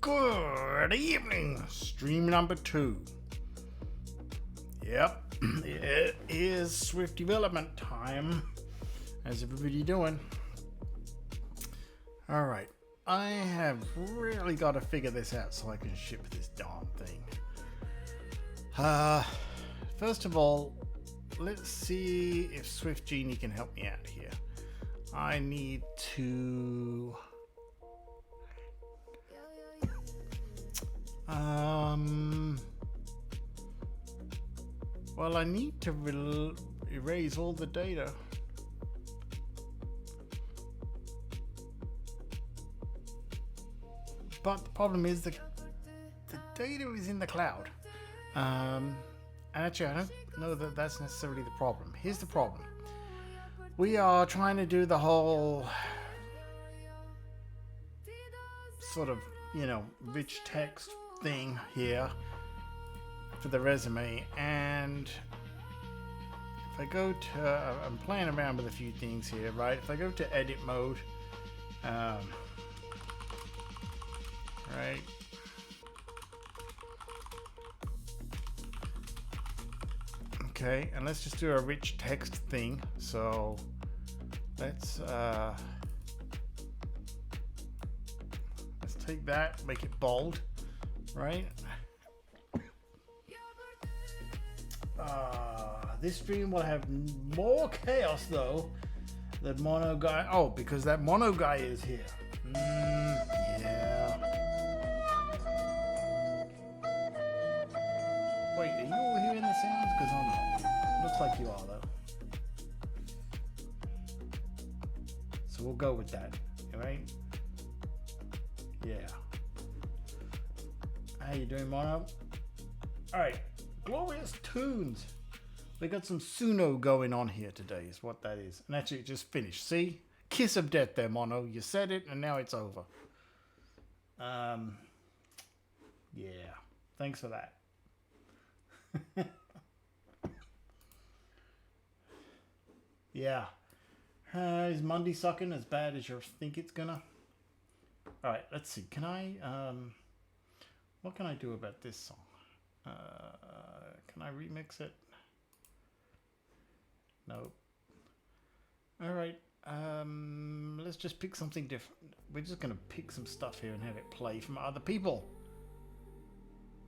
Good evening, stream number 2. Yep, it is Swift development time. How's everybody doing? Alright, I have really got to figure this out so I can ship this darn thing. First of all, let's see if Swift Genie can help me out here. I need to... well, I need to erase all the data. But the problem is the data is in the cloud. And actually, I don't know that that's necessarily the problem. Here's the problem. We are trying to do the whole sort of, rich text thing here for the resume, and if I go to, I'm playing around with a few things here, right? If I go to edit mode, right, okay, and let's just do a rich text thing. So let's take that, make it bold, right? This stream will have more chaos though than Mono Guy. Oh, because that Mono Guy is here. Yeah. Wait, are you all hearing the sounds? Because I'm not. Looks like you are though. So we'll go with that, alright? Yeah. How you doing, Mono? Alright, glorious tunes. We got some Suno going on here today is what that is. And actually it just finished. See? Kiss of death there, Mono. You said it and now it's over. Yeah. Thanks for that. Yeah. Is Monday sucking as bad as you think it's gonna? Alright, let's see. Can I what can I do about this song? Can I remix it? Nope. Alright, let's just pick something different. We're just gonna pick some stuff here and have it play from other people.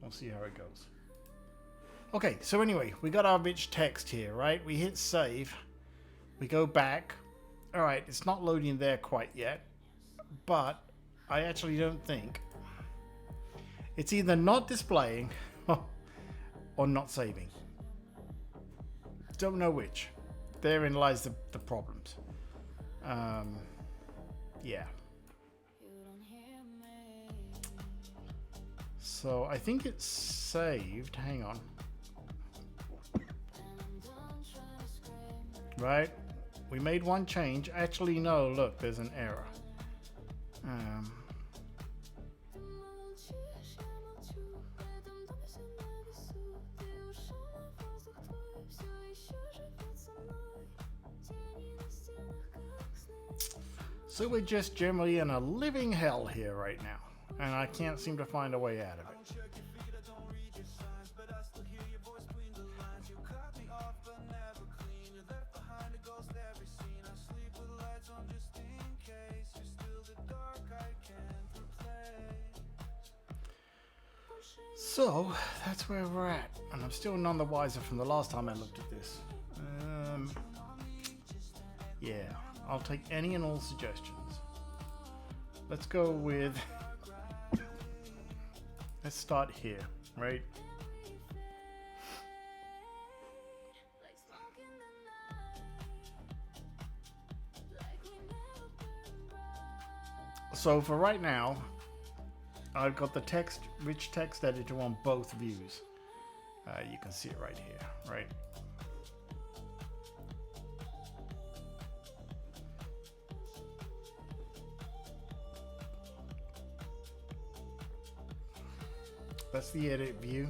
We'll see how it goes. Okay, so anyway, we got our rich text here, right? We hit save. We go back. Alright, it's not loading there quite yet, but I actually don't think. It's either not displaying or not saving. Don't know which. Therein lies the problems. Yeah. So I think it's saved. Hang on. Right? We made one change. Actually, no, look, there's an error. So we're just generally in a living hell here right now, and I can't seem to find a way out of it. So that's where we're at, and I'm still none the wiser from the last time I looked at this. Yeah. I'll take any and all suggestions. Let's go with, let's start here, right? So for right now, I've got the text, rich text editor on both views. You can see it right here, right? That's the edit view,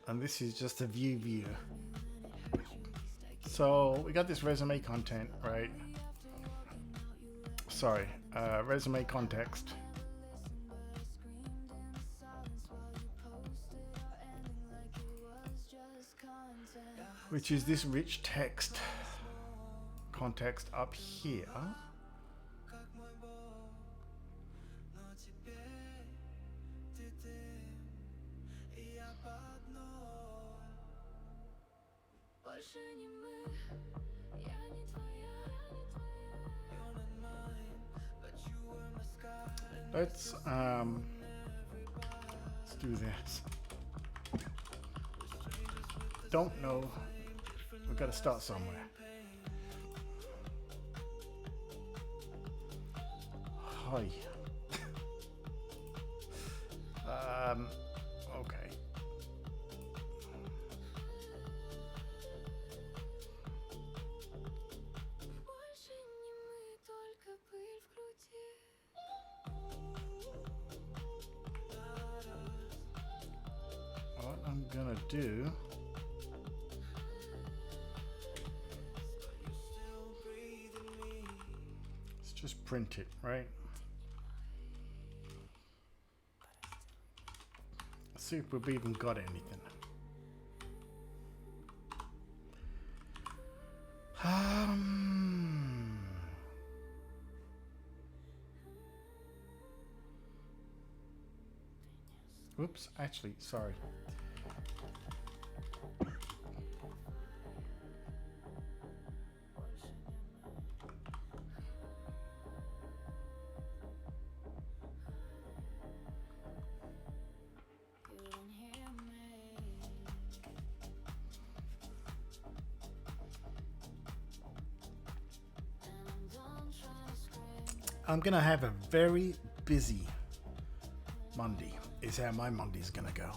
and this is just a view. So we got this resume content, right? Sorry, resume context. Which is this rich text context up here. Let's do this. Don't know. We've got to start somewhere. Hi. Okay. What I'm gonna do. Just print it, right? Let's see if we've even got anything. Whoops, actually, sorry. I'm gonna have a very busy Monday, is how my Monday's gonna go.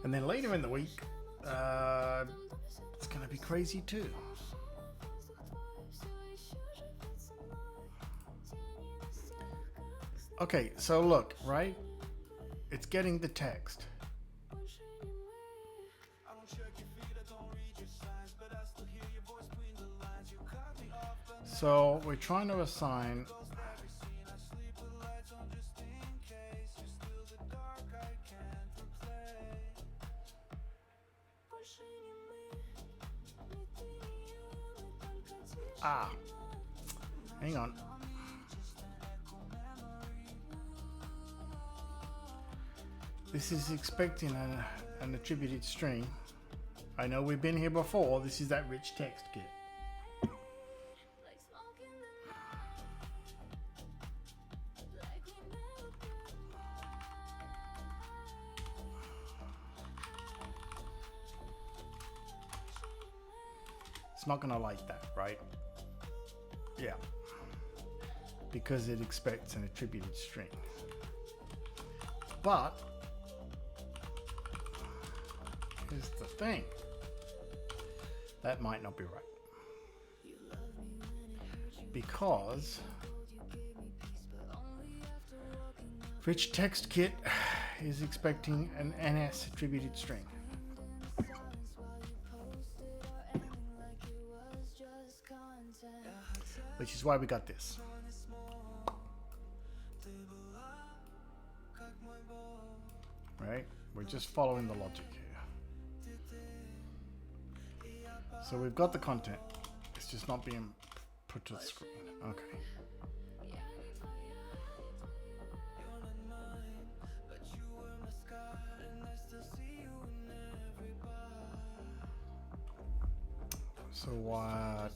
And then later in the week, it's gonna be crazy too. Okay, so look, right? It's getting the text. So we're trying to assign hang on. This is expecting an attributed string. I know we've been here before. This is that rich text kit. It's not gonna like that, right? Yeah. Because it expects an attributed string. But here's the thing. That might not be right. Because rich text kit is expecting an NS attributed string. Which is why we got this. Right? We're just following the logic here. So we've got the content. It's just not being put to the screen. Okay. So what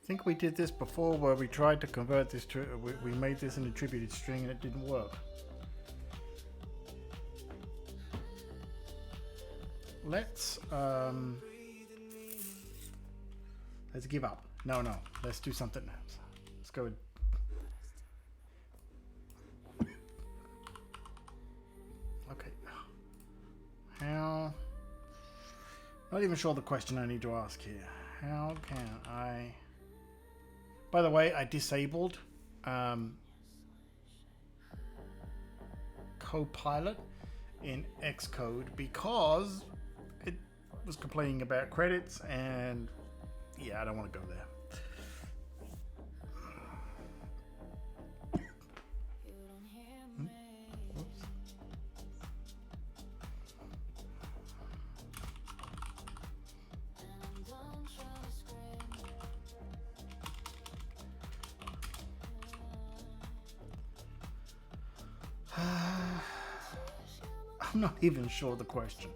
I think we did this before where we tried to convert this to, we made this an attributed string and it didn't work. Let's give up. No, let's do something else. Let's go with, okay. How, not even sure the question I need to ask here. How can I, by the way, I disabled Copilot in Xcode because it was complaining about credits, and yeah, I don't want to go there. Oops. I'm not even sure the question.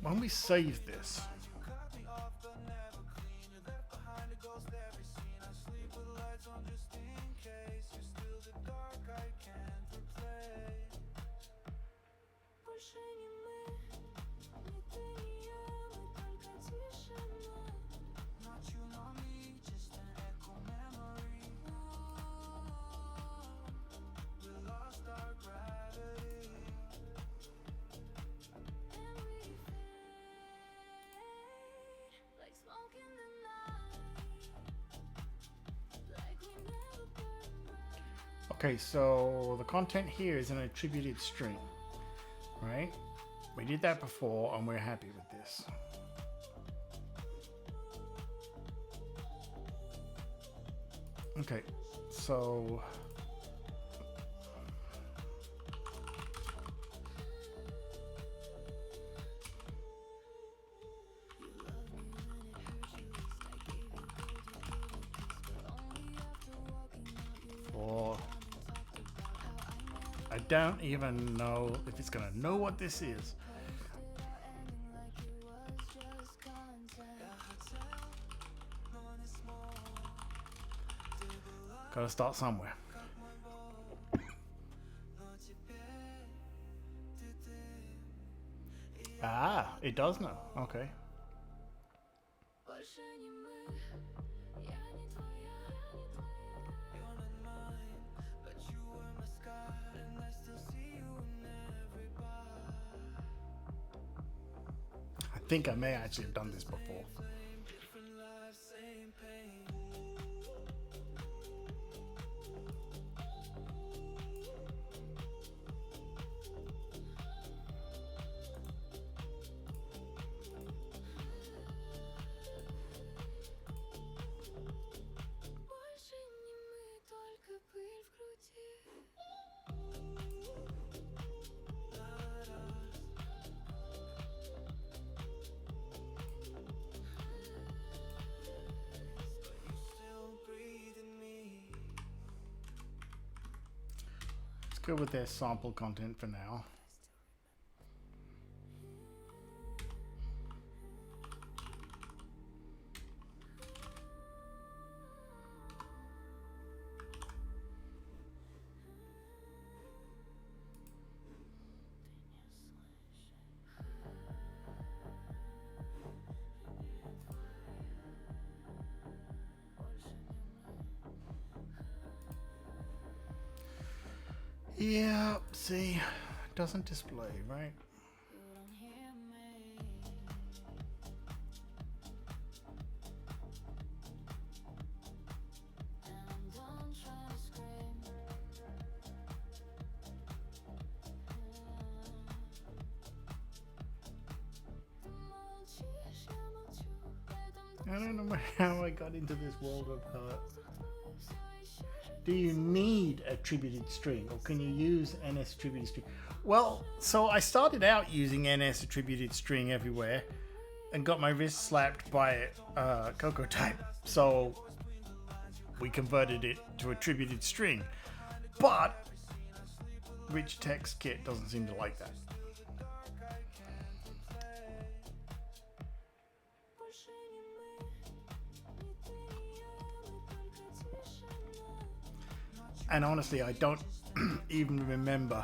When we save this, okay, so the content here is an attributed string, right? We did that before and we're happy with this. Okay, so I don't even know if it's gonna know what this is. Gotta start somewhere. Ah, it does know. Okay. I think I may actually have done this before. Go with their sample content for now. Yeah, see, doesn't display, right? I don't know how I got into this world of hurt. Do you need attributed string, or can you use NS attributed string? Well, so I started out using NS attributed string everywhere and got my wrist slapped by Cocoa Type. So we converted it to attributed string. But Rich Text Kit doesn't seem to like that. And honestly, I don't even remember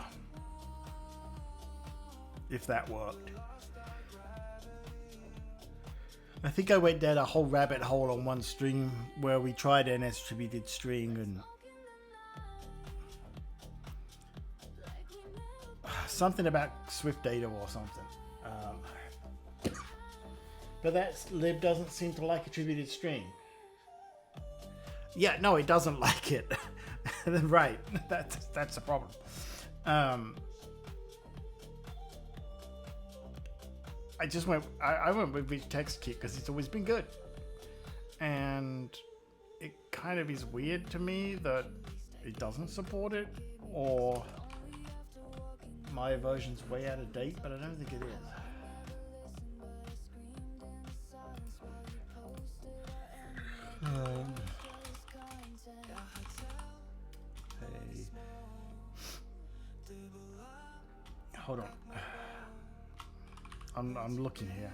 if that worked. I think I went down a whole rabbit hole on one stream where we tried NS attributed string and something about Swift data or something. But that lib doesn't seem to like attributed string. Yeah, no, it doesn't like it. Right, that's the problem. I went with Rich Text Kit because it's always been good, and it kind of is weird to me that it doesn't support it, or my version's way out of date, but I don't think it is. Hold on. I'm looking here.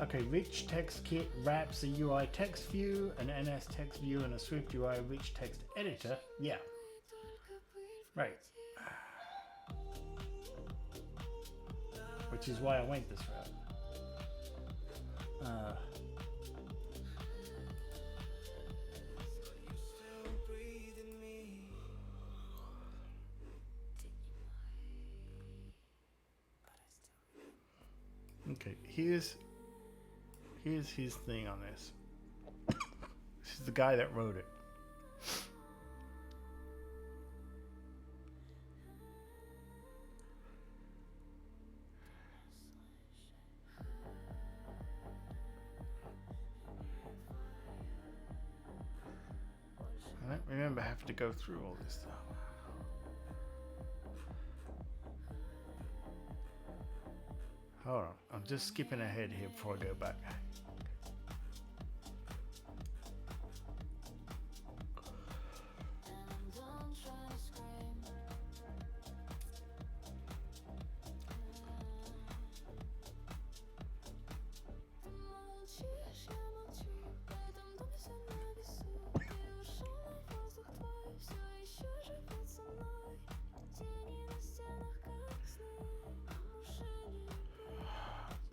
Okay, Rich Text Kit wraps a UI text view, an NS text view, and a Swift UI rich text editor. Yeah. Right. Which is why I went this route. Okay, here's his thing on this. This is the guy that wrote it. I don't remember having to go through all this stuff. Hold on, I'm just skipping ahead here before I go back.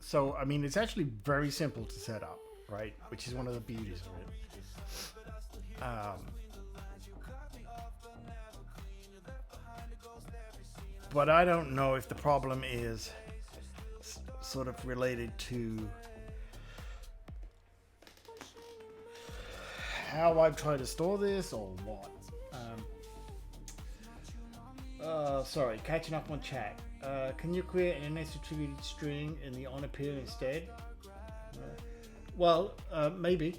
So, I mean, it's actually very simple to set up, right? Which is one of the beauties of it. But I don't know if the problem is sort of related to how I've tried to store this or what. Sorry, catching up on chat. Can you create an NS attributed string in the onAppear instead? Well, maybe.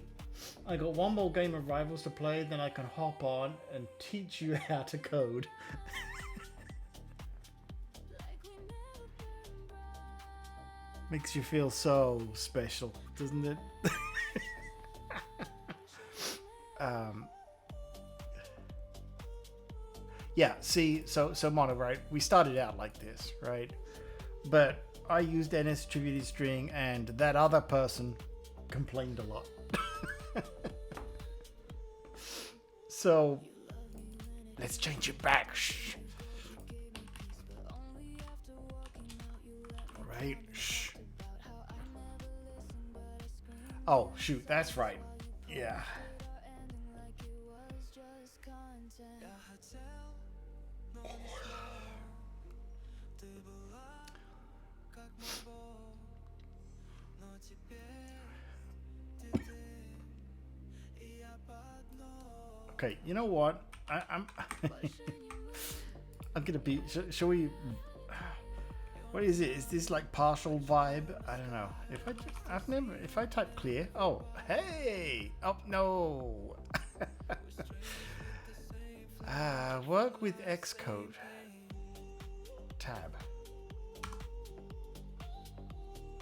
I got one more game of Rivals to play, then I can hop on and teach you how to code. Makes you feel so special, doesn't it? Yeah, see, so Mono, right? We started out like this, right? But I used NS attributed string, and that other person complained a lot. So let's change it back. Shh. All right. Shh. Oh, shoot, that's right. Yeah. Okay, you know what? I'm I'm gonna be. Shall we? What is it? Is this like partial vibe? I don't know. If I've never. If I type clear. Oh, hey. Oh no. Work with Xcode. Tab.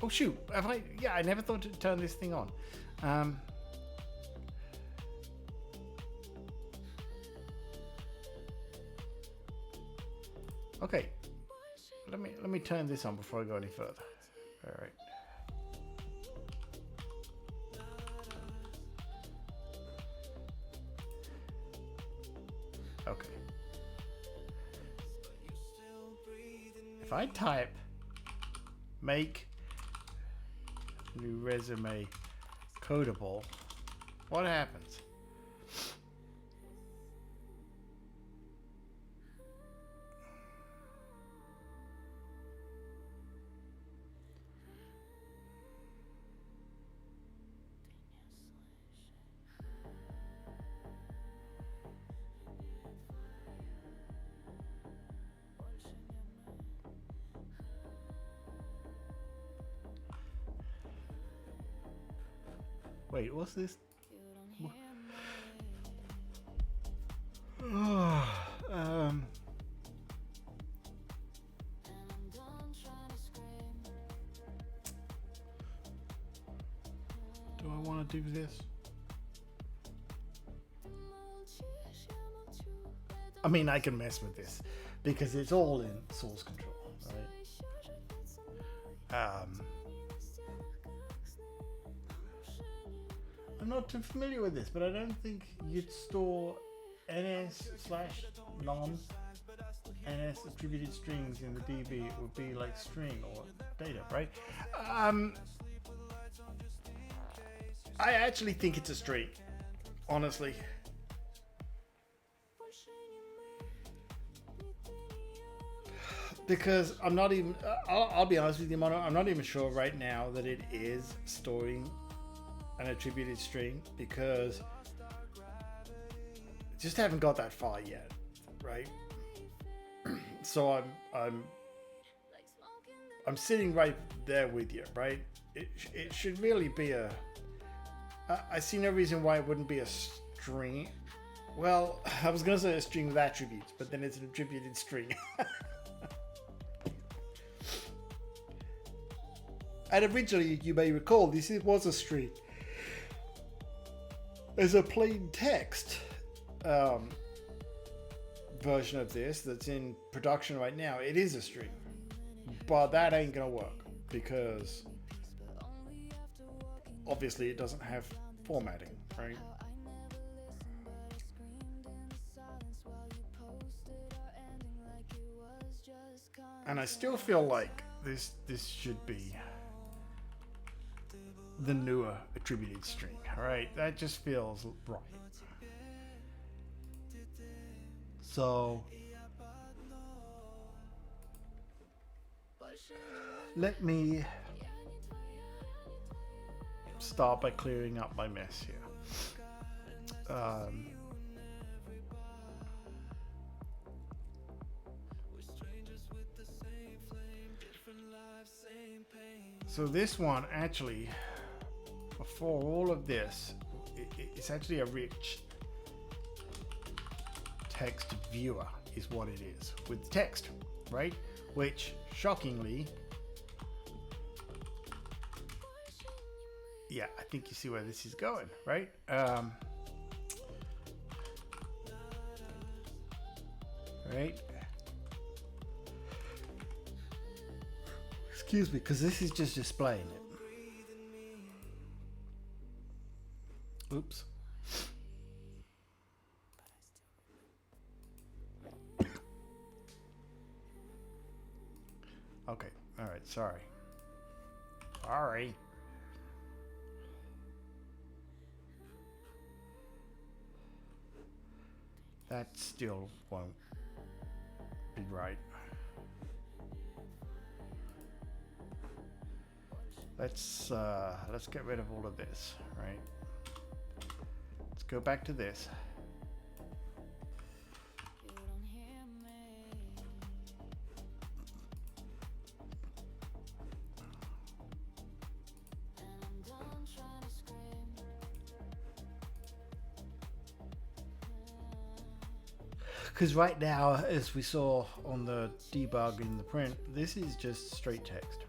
Oh shoot. Have I? Yeah, I never thought to turn this thing on. Okay. Let me turn this on before I go any further. All right. Okay. If I type make new resume codable, what happens? Wait, what's this? Do I want to do this? I mean, I can mess with this because it's all in source control, right? I'm not too familiar with this, but I don't think you'd store ns/non ns attributed strings in the DB. It would be like string or data, right? I actually think it's a string, honestly. Because I'm not even, I'll be honest with you, Mono, I'm not even sure right now that it is storing an attributed string because just haven't got that far yet, right? So I'm sitting right there with you, right? It should really be a. I see no reason why it wouldn't be a string. Well, I was gonna say a string with attributes, but then it's an attributed string. And originally, you may recall, this was a string. There's a plain text version of this that's in production right now. It is a string, but that ain't gonna work because obviously it doesn't have formatting, right? And I still feel like this should be the newer attributed string, right? That just feels right. So let me start by clearing up my mess here. So this one actually, before all of this, it's actually a rich text viewer is what it is with text, right? Which shockingly, yeah, I think you see where this is going, right? Right. Excuse me, because this is just displaying it. Oops. Okay. All right. Sorry. That still won't be right. Let's get rid of all of this, right? Let's go back to this. Because right now, as we saw on the debug in the print, this is just straight text.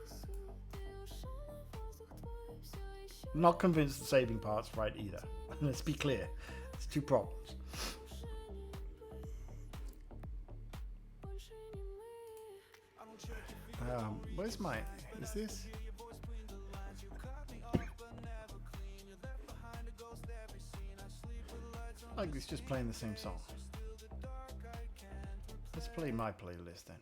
I'm not convinced the saving part's right either. Let's be clear. There's two problems. Where's my... Is this... Like it's just playing the same song. Let's play my playlist then.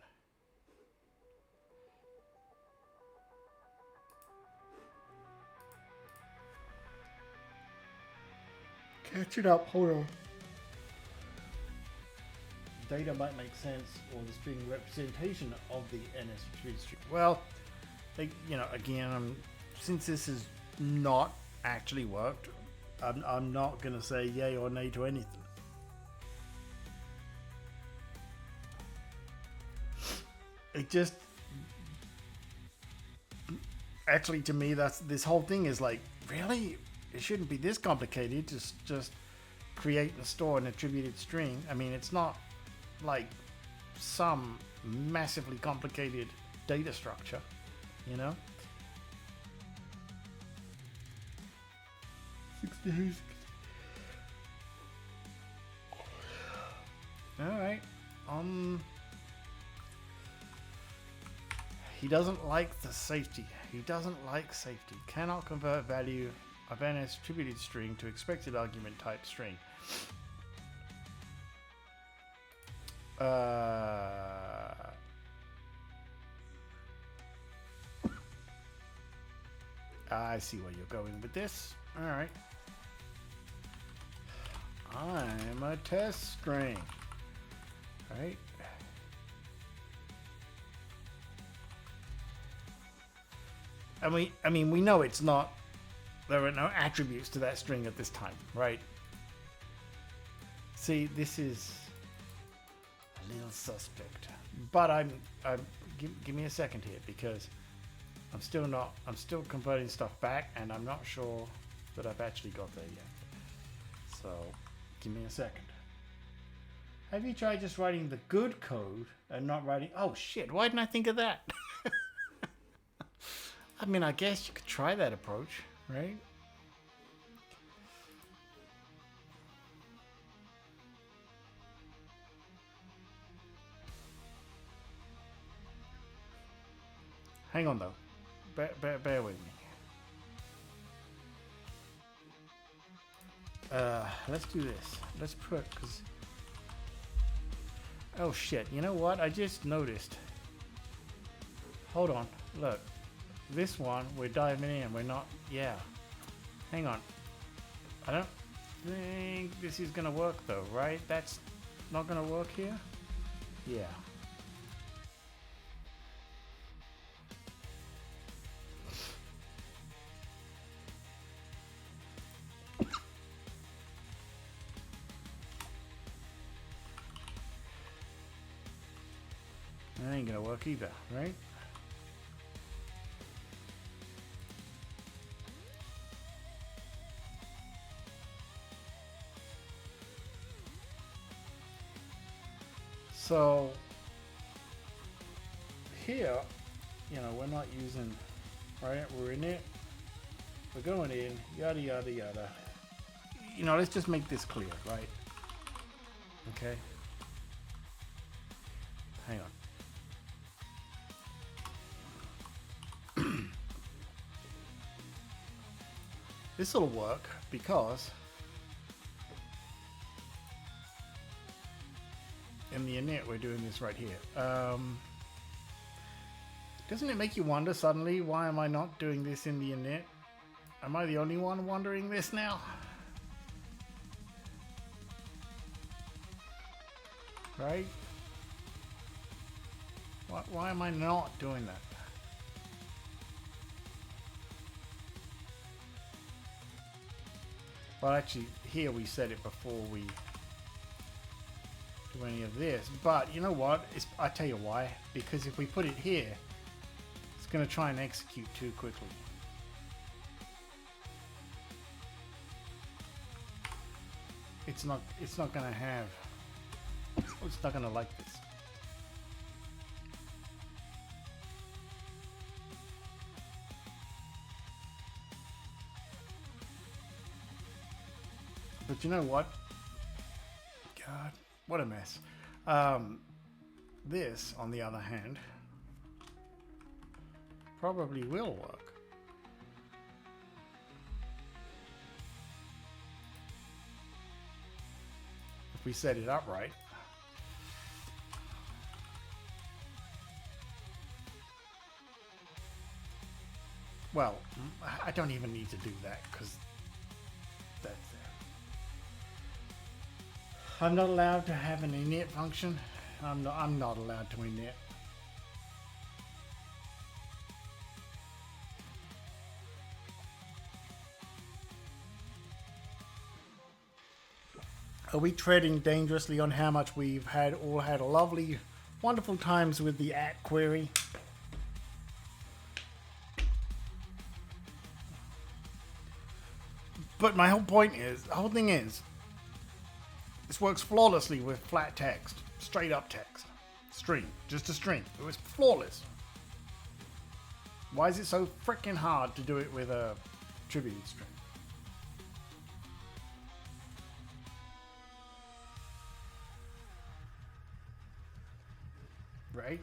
Catch it up, hold on. Data might make sense, or the string representation of the NS string. Well, you know, again, since this has not actually worked, I'm not going to say yay or nay to anything. It just, actually, to me, this whole thing is like, really? It shouldn't be this complicated. Just create and store an attributed string. I mean, it's not like some massively complicated data structure, you know? 6 days. All right. He doesn't like the safety. He doesn't like safety. Cannot convert value of NS attributed string to expected argument type string. I see where you're going with this. All right. I'm a test string. Right? I mean, we know it's not. There are no attributes to that string at this time, right? See, this is a little suspect. But give me a second here, because I'm still converting stuff back, and I'm not sure that I've actually got there yet. So, give me a second. Have you tried just writing the good code and not writing... Oh shit, why didn't I think of that? I mean, I guess you could try that approach, right? Hang on though. Bear with me. Let's do this. Let's put... Cause... Oh shit, you know what? I just noticed. Hold on, look. This one, we're diving in, we're not... Yeah. Hang on. I don't think this is gonna work though, right? That's not gonna work here? Yeah. That ain't gonna work either, right? So here, you know, we're not using, right? We're in it. We're going in, yada, yada, yada. You know, let's just make this clear, right? Okay. Hang on. This will work because in the init we're doing this right here. Doesn't it make you wonder suddenly, why am I not doing this in the init? Am I the only one wondering this now? Right? Why am I not doing that? Well, actually, here we said it before we do any of this. But you know what? I tell you why. Because if we put it here, it's going to try and execute too quickly. It's not going to have... It's not going to like this. But you know what? God, what a mess. This, on the other hand, probably will work. If we set it up right. Well, I don't even need to do that because that's there. I'm not allowed to have an init function. I'm not allowed to init. Are we treading dangerously on how much we've all had lovely, wonderful times with the @ query? But my whole point is, the whole thing is, this works flawlessly with flat text, straight up text, string, just a string. It was flawless. Why is it so freaking hard to do it with a attributed string? Right?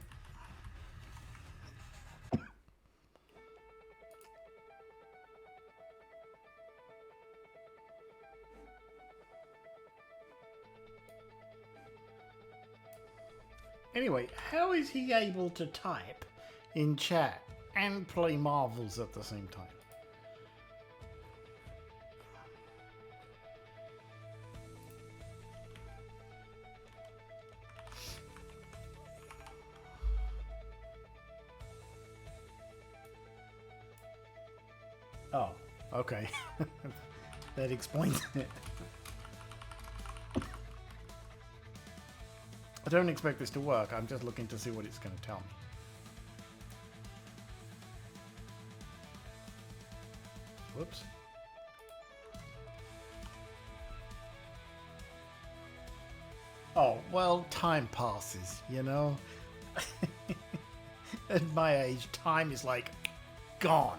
Anyway, how is he able to type in chat and play Marvels at the same time? Oh, okay. That explains it. I don't expect this to work. I'm just looking to see what it's going to tell me. Whoops. Oh, well, time passes, you know? At my age, time is like gone.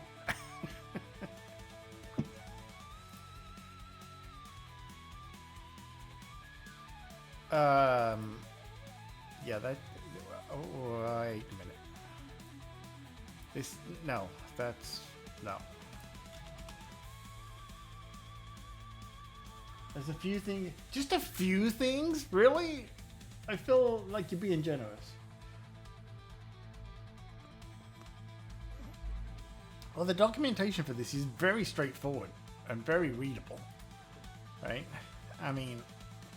Yeah, that... Oh, wait a minute. This... No, that's... No. There's a few things... Just a few things? Really? I feel like you're being generous. Well, the documentation for this is very straightforward and very readable. Right? I mean...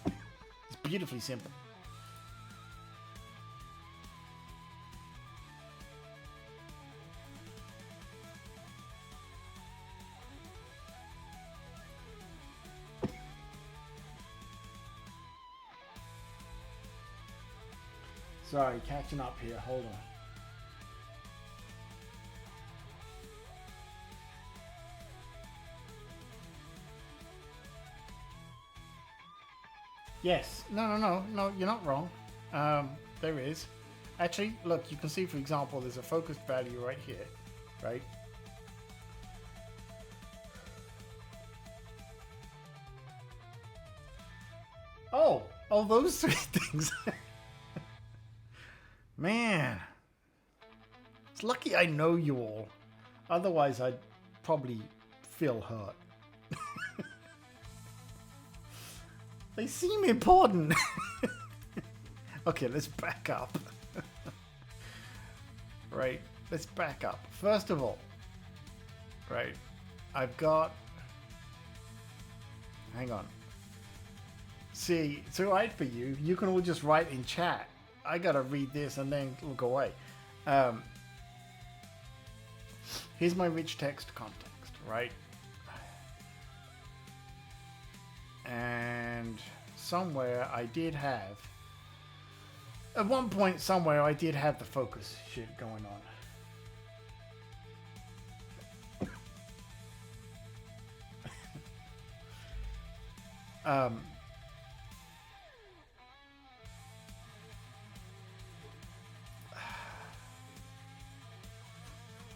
It's beautifully simple. Sorry, catching up here. Hold on. Yes. No, you're not wrong. There is. Actually, look, you can see, for example, there's a focused value right here, right? Oh, those three things. Man, it's lucky I know you all. Otherwise, I'd probably feel hurt. They seem important. Okay, let's back up. Right, let's back up. First of all, right, I've got... Hang on. See, it's alright for you. You can all just write in chat. I gotta read this and then look away. Here's my rich text context, right? And somewhere I did have, at one point somewhere I did have the focus shit going on.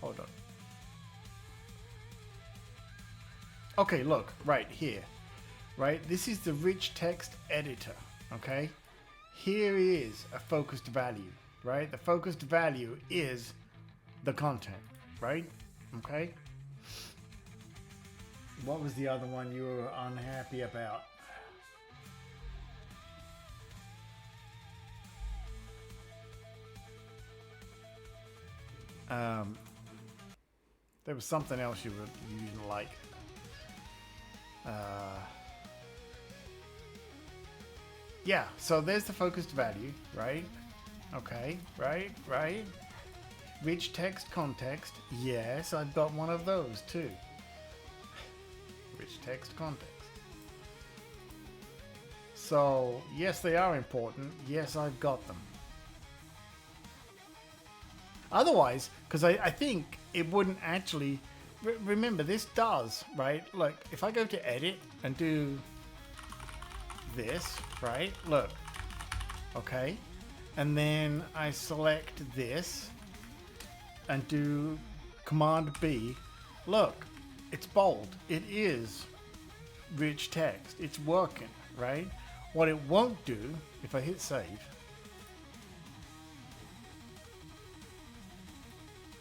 Hold on. Okay, look, right here. Right? This is the rich text editor, okay? Here is a focused value, right? The focused value is the content, right? Okay? What was the other one you were unhappy about? There was something else you didn't like. Yeah, so there's the focused value, right? Okay, right. Rich text context. Yes, I've got one of those too. Rich text context. So, yes, they are important. Yes, I've got them. Otherwise, because I think it wouldn't actually... Remember, this does, right? Look, if I go to edit and do this, right? Look. Okay. And then I select this and do Command B. Look, it's bold. It is rich text. It's working, right? What it won't do, if I hit save,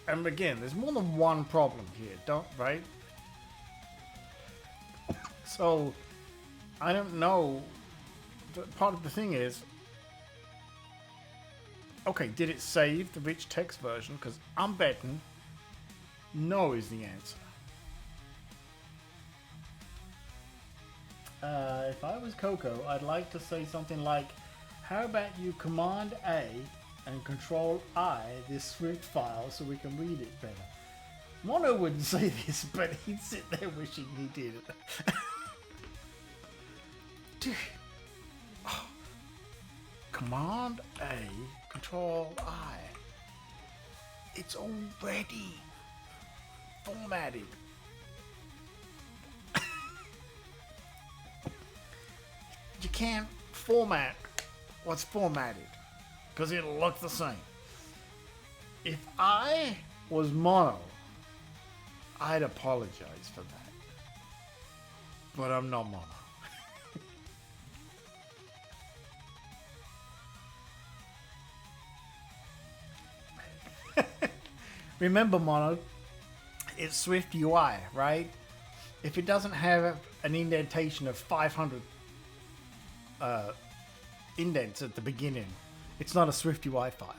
and again, there's more than one problem here, right? So, I don't know. Part of the thing is, okay, did it save the rich text version? Because I'm betting no is the answer. If I was Coco, I'd like to say something like, how about you Command A and Control I this Swift file so we can read it better. Mono wouldn't say this, but he'd sit there wishing he did it. Dude. Oh. Command A, Control I. It's already formatted. You can't format what's formatted because it'll look the same. If I was Mono, I'd apologize for that. But I'm not Mono. Remember, Mono, it's Swift UI, right? If it doesn't have an indentation of 500 indents at the beginning, it's not a Swift UI file.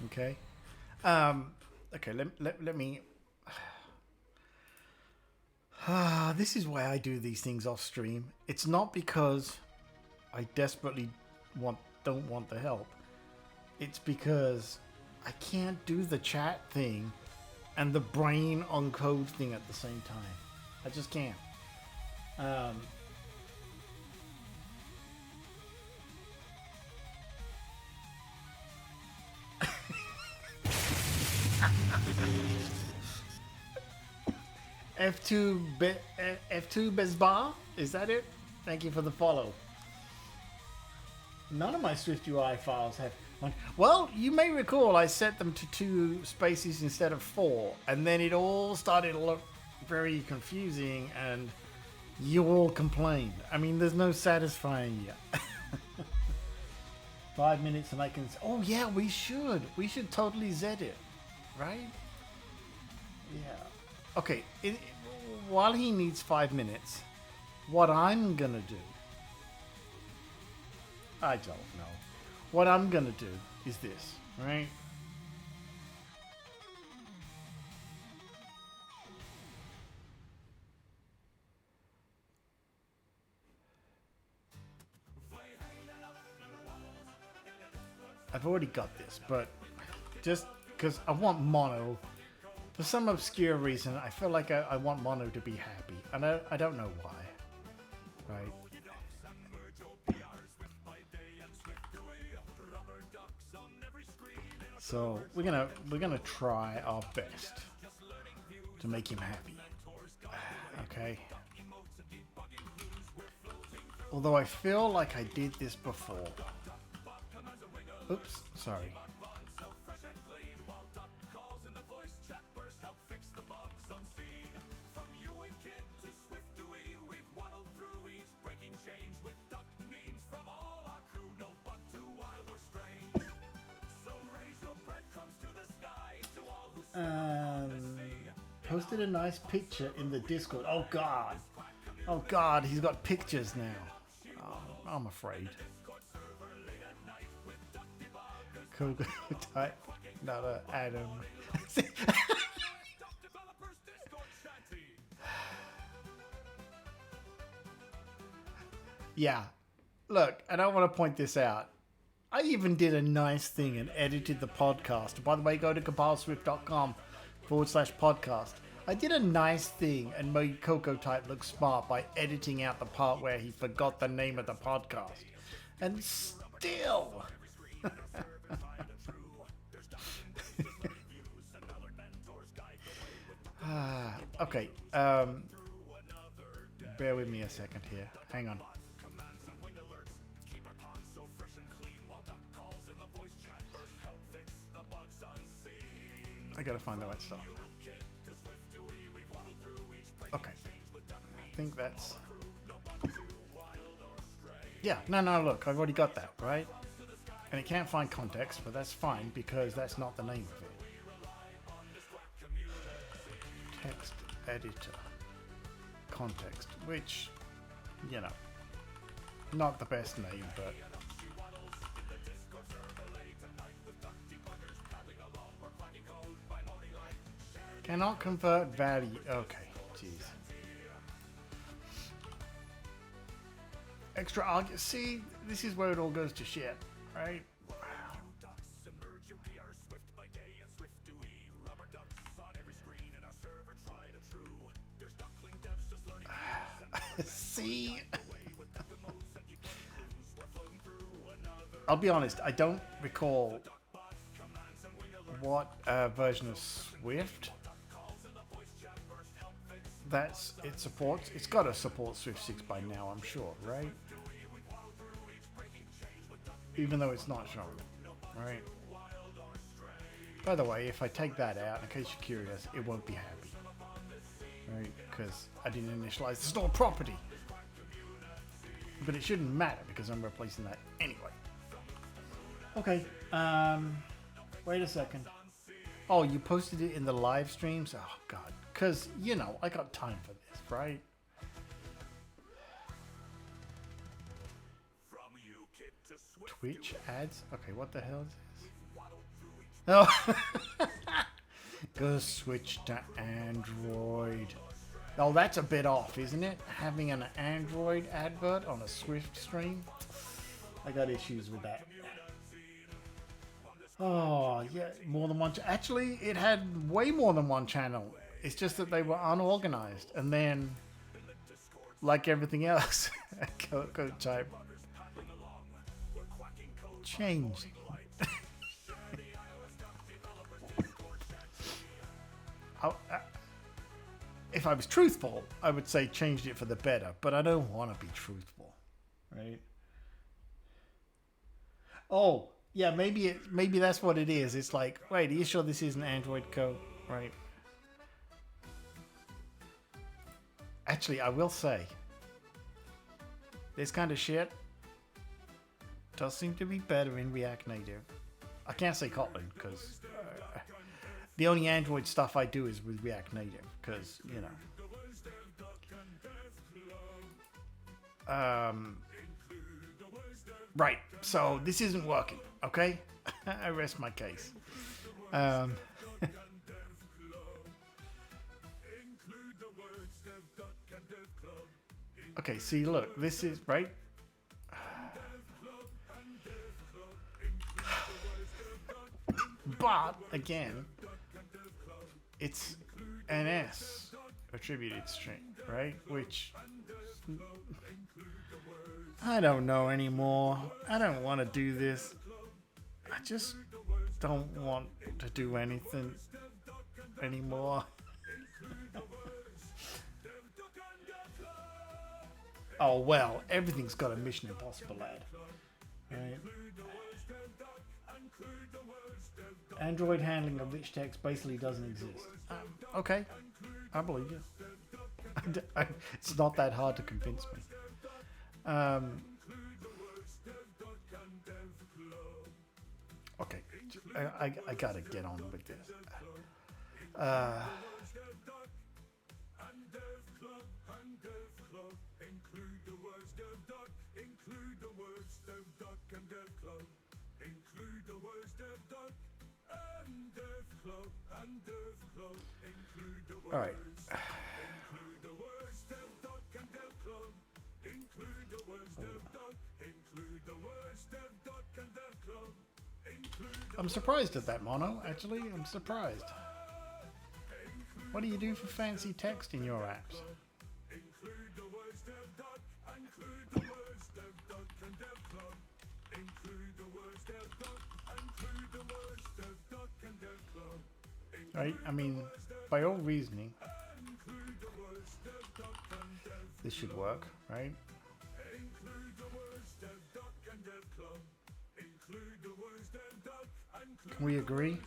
Okay. Okay, let me... this is why I do these things off stream. It's not because I desperately don't want the help. It's because I can't do the chat thing and the brain on code thing at the same time. I just can't. F2 Bezbar, is that it? Thank you for the follow. None of my Swift UI files have one. Well, you may recall I set them to 2 spaces instead of 4, and then it all started to look very confusing, and you all complained. I mean, there's no satisfying you. 5 minutes and I can... Oh yeah, we should totally Zed it, right? Yeah. Okay, while he needs 5 minutes, what I'm gonna do... I don't know. What I'm gonna do is this, right? I've already got this, but just because I want Mono, for some obscure reason, I feel like I want Mono to be happy, and I don't know why. Right. So we're gonna try our best to make him happy. Okay. Although I feel like I did this before. Oops, sorry. Posted a nice picture in the Discord. Oh God. Oh God, he's got pictures now. Oh, I'm afraid. Coco type, not a Adam. Yeah. Look, and I want to point this out. I even did a nice thing and edited the podcast. By the way, go to compileSwift.com/podcast. I did a nice thing and made Coco Type look smart by editing out the part where he forgot the name of the podcast. And still... okay, bear with me a second here. Hang on. I gotta find the right stuff. Okay. I think that's... Yeah, no, look, I've already got that, right? And it can't find context, but that's fine because that's not the name of it. Text editor. Context, which, you know, not the best name, but... Cannot convert value. Okay, jeez. Extra argument. See, this is where it all goes to shit, right? See? I'll be honest, I don't recall what version of Swift it supports. It's got to support Swift 6 by now, I'm sure, right? Even though it's not shown, right? By the way, if I take that out, in case you're curious, it won't be happy, right? Because I didn't initialize the store property. But it shouldn't matter because I'm replacing that anyway. Okay, wait a second. Oh, you posted it in the live streams? Oh, God. Because, you know, I got time for this, right? Twitch ads? Okay, what the hell is this? Oh. Go switch to Android. Oh, that's a bit off, isn't it? Having an Android advert on a Swift stream? I got issues with that. Oh, yeah, more than one. Actually, it had way more than one channel. It's just that they were unorganized. And then, like everything else, Coco Type changed. If I was truthful, I would say changed it for the better. But I don't want to be truthful, right? Oh. Yeah, maybe that's what it is. It's like, wait, are you sure this isn't Android code? Right. Actually, I will say, this kind of shit does seem to be better in React Native. I can't say Kotlin, because the only Android stuff I do is with React Native, because, you know. Right, so this isn't working. Okay, I rest my case. Okay, see, look, this is right. But again, it's an S attributed string, right? Which I don't know anymore. I don't want to do this. I just don't want to do anything anymore. Oh well, everything's got a Mission Impossible ad. Right? Android handling of rich text basically doesn't exist. Okay, I believe you. It's not that hard to convince me. Okay, I gotta get on with this. All right. I'm surprised at that, Mono. Actually, I'm surprised. What do you do for fancy text in your apps? Right? I mean, by all reasoning, this should work, right? Can we agree?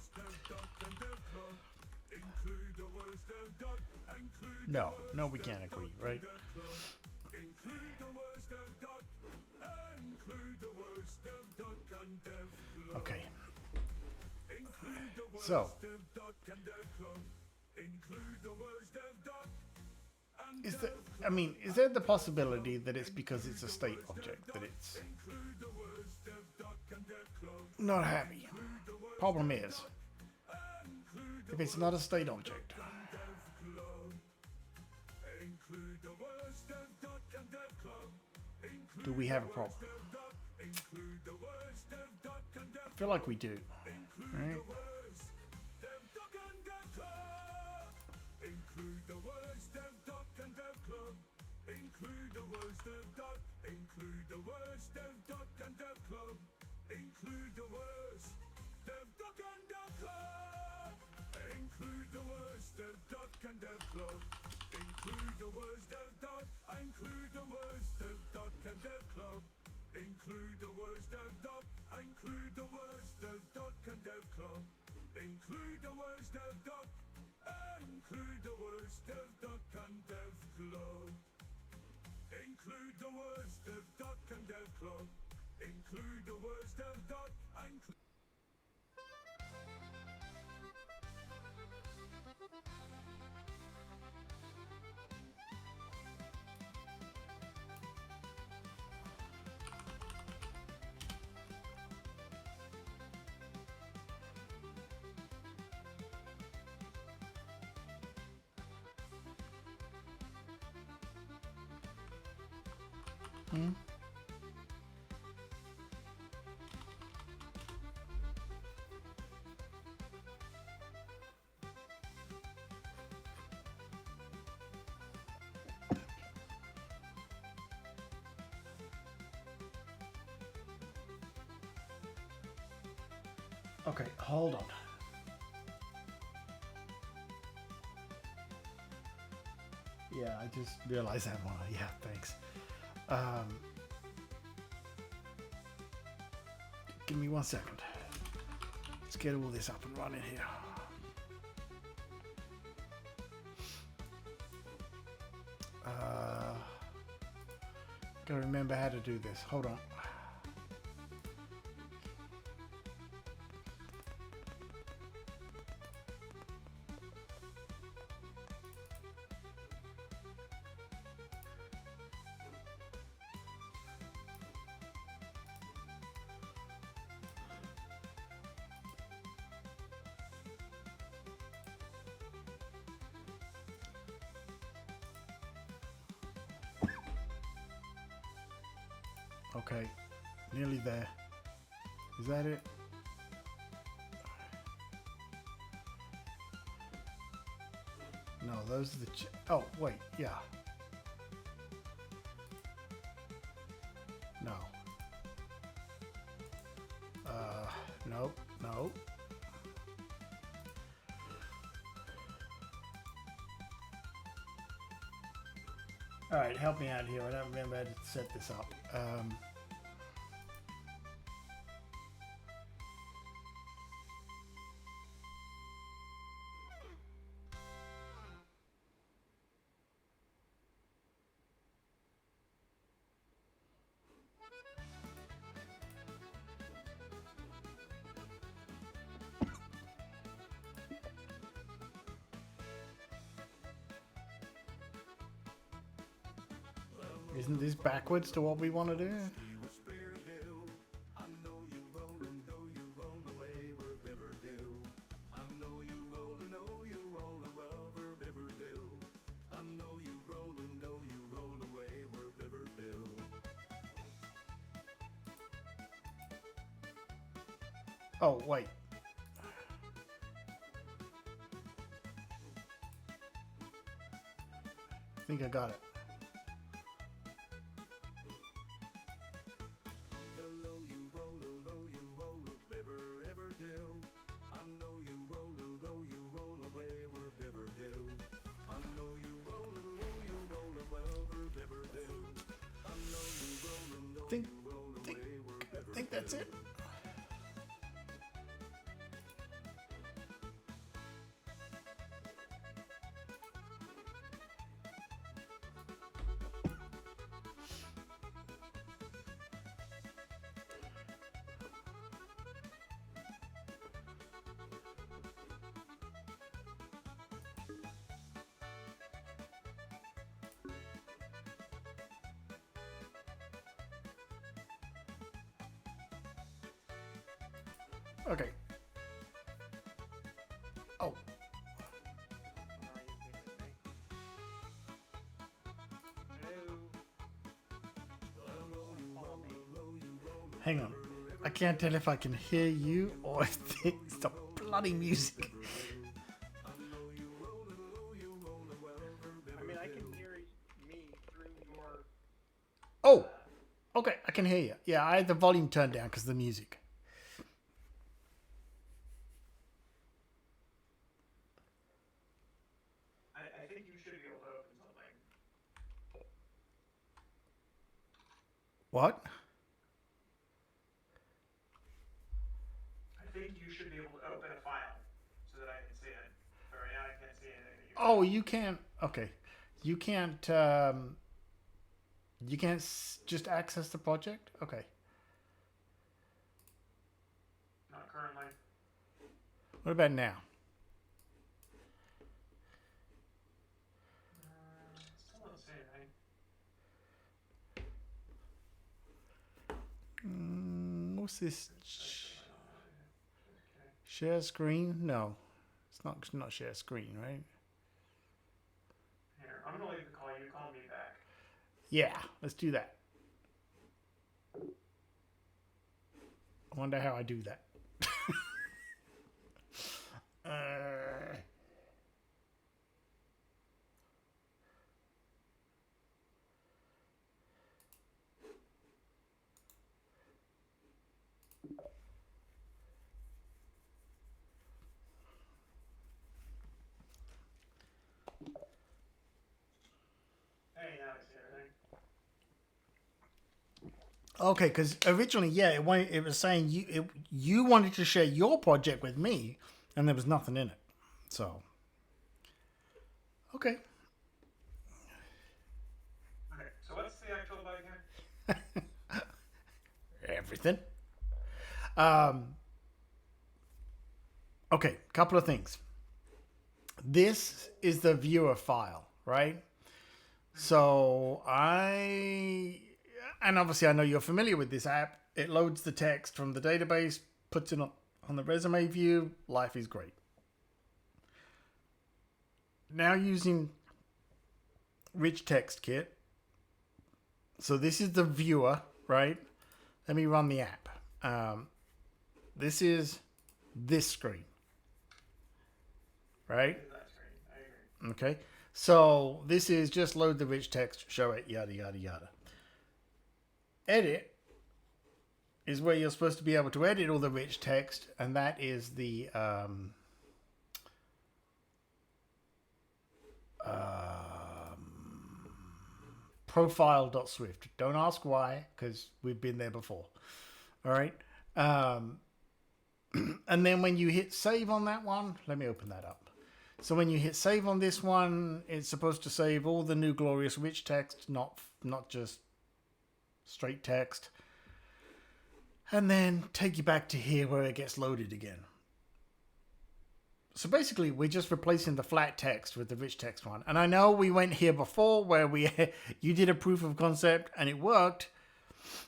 No, we can't agree, right? Okay. So, is there the possibility that it's because it's a state object that it's not happy? Problem is, if it's not a state object, do we have a problem? I feel like we do, right? Okay, hold on. Yeah, I just realized that one. Yeah, thanks. Give me 1 second. Let's get all this up and running here. Gotta remember how to do this. Hold on. Okay, nearly there. Is that it? those are the... oh, wait, yeah. No. Nope, nope. All right, help me out here. I don't remember how to set this up. Isn't this backwards to what we want to do? Oh, wait. I think I got it. I think that's it. Okay. Oh. Hang on. I can't tell if I can hear you or if it's the bloody music. I mean, I can hear me through your... Oh! Okay, I can hear you. Yeah, I had the volume turned down because of the music. I think you should be able to open something. What? I think you should be able to open a file so that I can see it. But right now I can't see anything that you... Oh, you can't. Okay. You can't just access the project? Okay. Not currently. What about now? Still don't see anything. What's this? Share screen? No. It's not share screen, right? Here, I'm gonna leave the call. You call me back. Yeah, let's do that. I wonder how I do that. Hey, now I see everything. Okay, because originally, yeah, it was saying you wanted to share your project with me, and there was nothing in it. So, okay. Okay, so what's the actual bug here? Everything. Okay, couple of things. This is the viewer file, right? So and obviously I know you're familiar with this app. It loads the text from the database, puts it on the resume view. Life is great. Now using Rich Text Kit. So this is the viewer, right? Let me run the app. This is this screen, right? That screen. I agree. Okay. So this is just load the rich text, show it, yada, yada, yada. Edit is where you're supposed to be able to edit all the rich text, and that is the profile.swift. Don't ask why, because we've been there before. All right. And then when you hit save on that one, let me open that up. So when you hit save on this one, it's supposed to save all the new glorious rich text, not just straight text. And then take you back to here where it gets loaded again. So basically, we're just replacing the flat text with the rich text one. And I know we went here before where you did a proof of concept and it worked,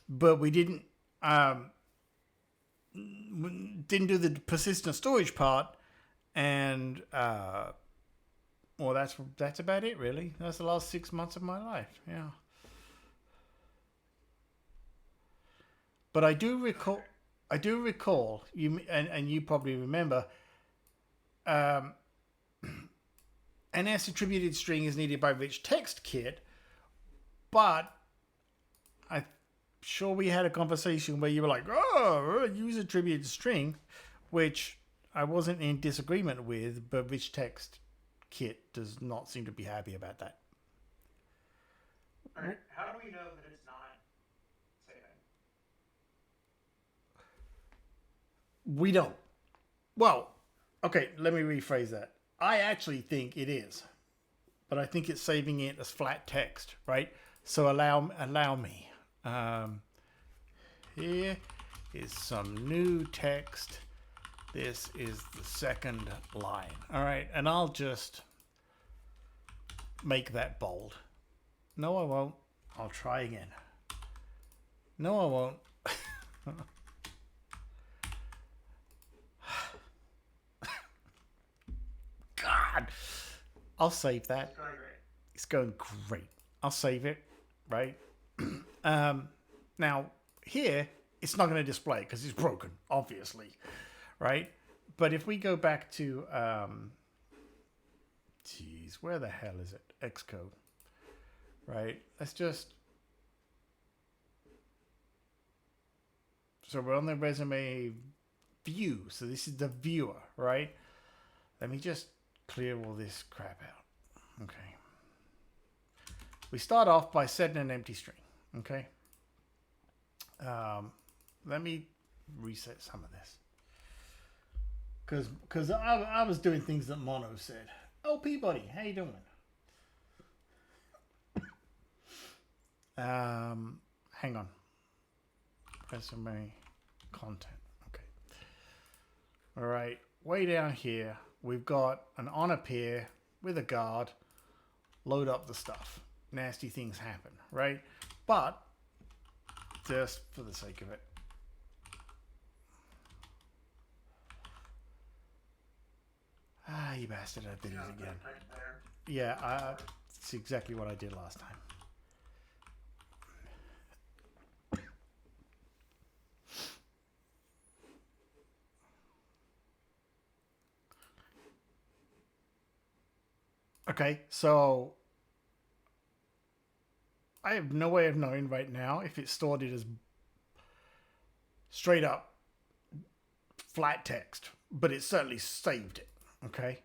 but we didn't do the persistent storage part. And well, that's about it, really. That's the last 6 months of my life. Yeah. But I do recall you, and you probably remember, an S attributed string is needed by rich text kit, but I'm sure we had a conversation where you were like, oh, use attributed string, which I wasn't in disagreement with, but rich text kit does not seem to be happy about that. All right. How do we know that it's not saving? We don't. Well, okay, let me rephrase that. I actually think it is, but I think it's saving it as flat text, right? So allow me. Here is some new text. This is the second line. All right, and I'll just make that bold. No, I won't. I'll try again. No, I won't. God. I'll save that. It's going great. It's going great. I'll save it, right? Now, here, it's not going to display because it's broken, obviously, right? But if we go back to, where the hell is it? Xcode, right? Let's just, so we're on the resume view. So this is the viewer, right? Let me just clear all this crap out. Okay. We start off by setting an empty string. Okay. Let me reset some of this. Because I was doing things that Mono said. Oh, Peabody, how you doing? Hang on. Resume content. Okay. All right. Way down here, we've got an on appear with a guard. Load up the stuff. Nasty things happen, right? But just for the sake of it, you bastard! I did it again. Yeah, it's exactly what I did last time. Okay, so I have no way of knowing right now if it stored it as straight up flat text, but it certainly saved it. Okay,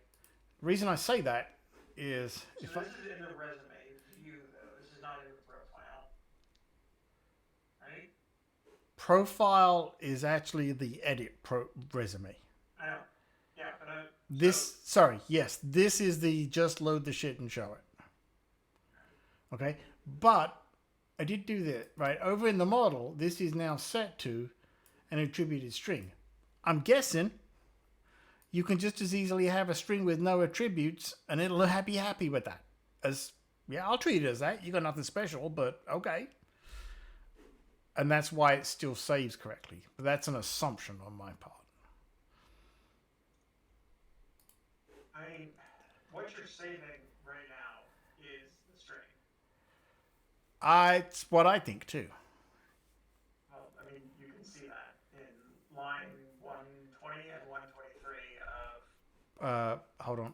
the reason I say that is So this is in the resume view, though. This is not in the profile, right? Profile is actually the edit resume. I know. Yeah, but This is the just load the shit and show it. Okay, but I did do that, right? Over in the model, this is now set to an attributed string. I'm guessing you can just as easily have a string with no attributes and it'll be happy with that. I'll treat it as that. You got nothing special, but okay. And that's why it still saves correctly. But that's an assumption on my part. I mean, what you're saving right now is the string. It's what I think too. Well, I mean, you can see that in line 120 and 123 of. Hold on.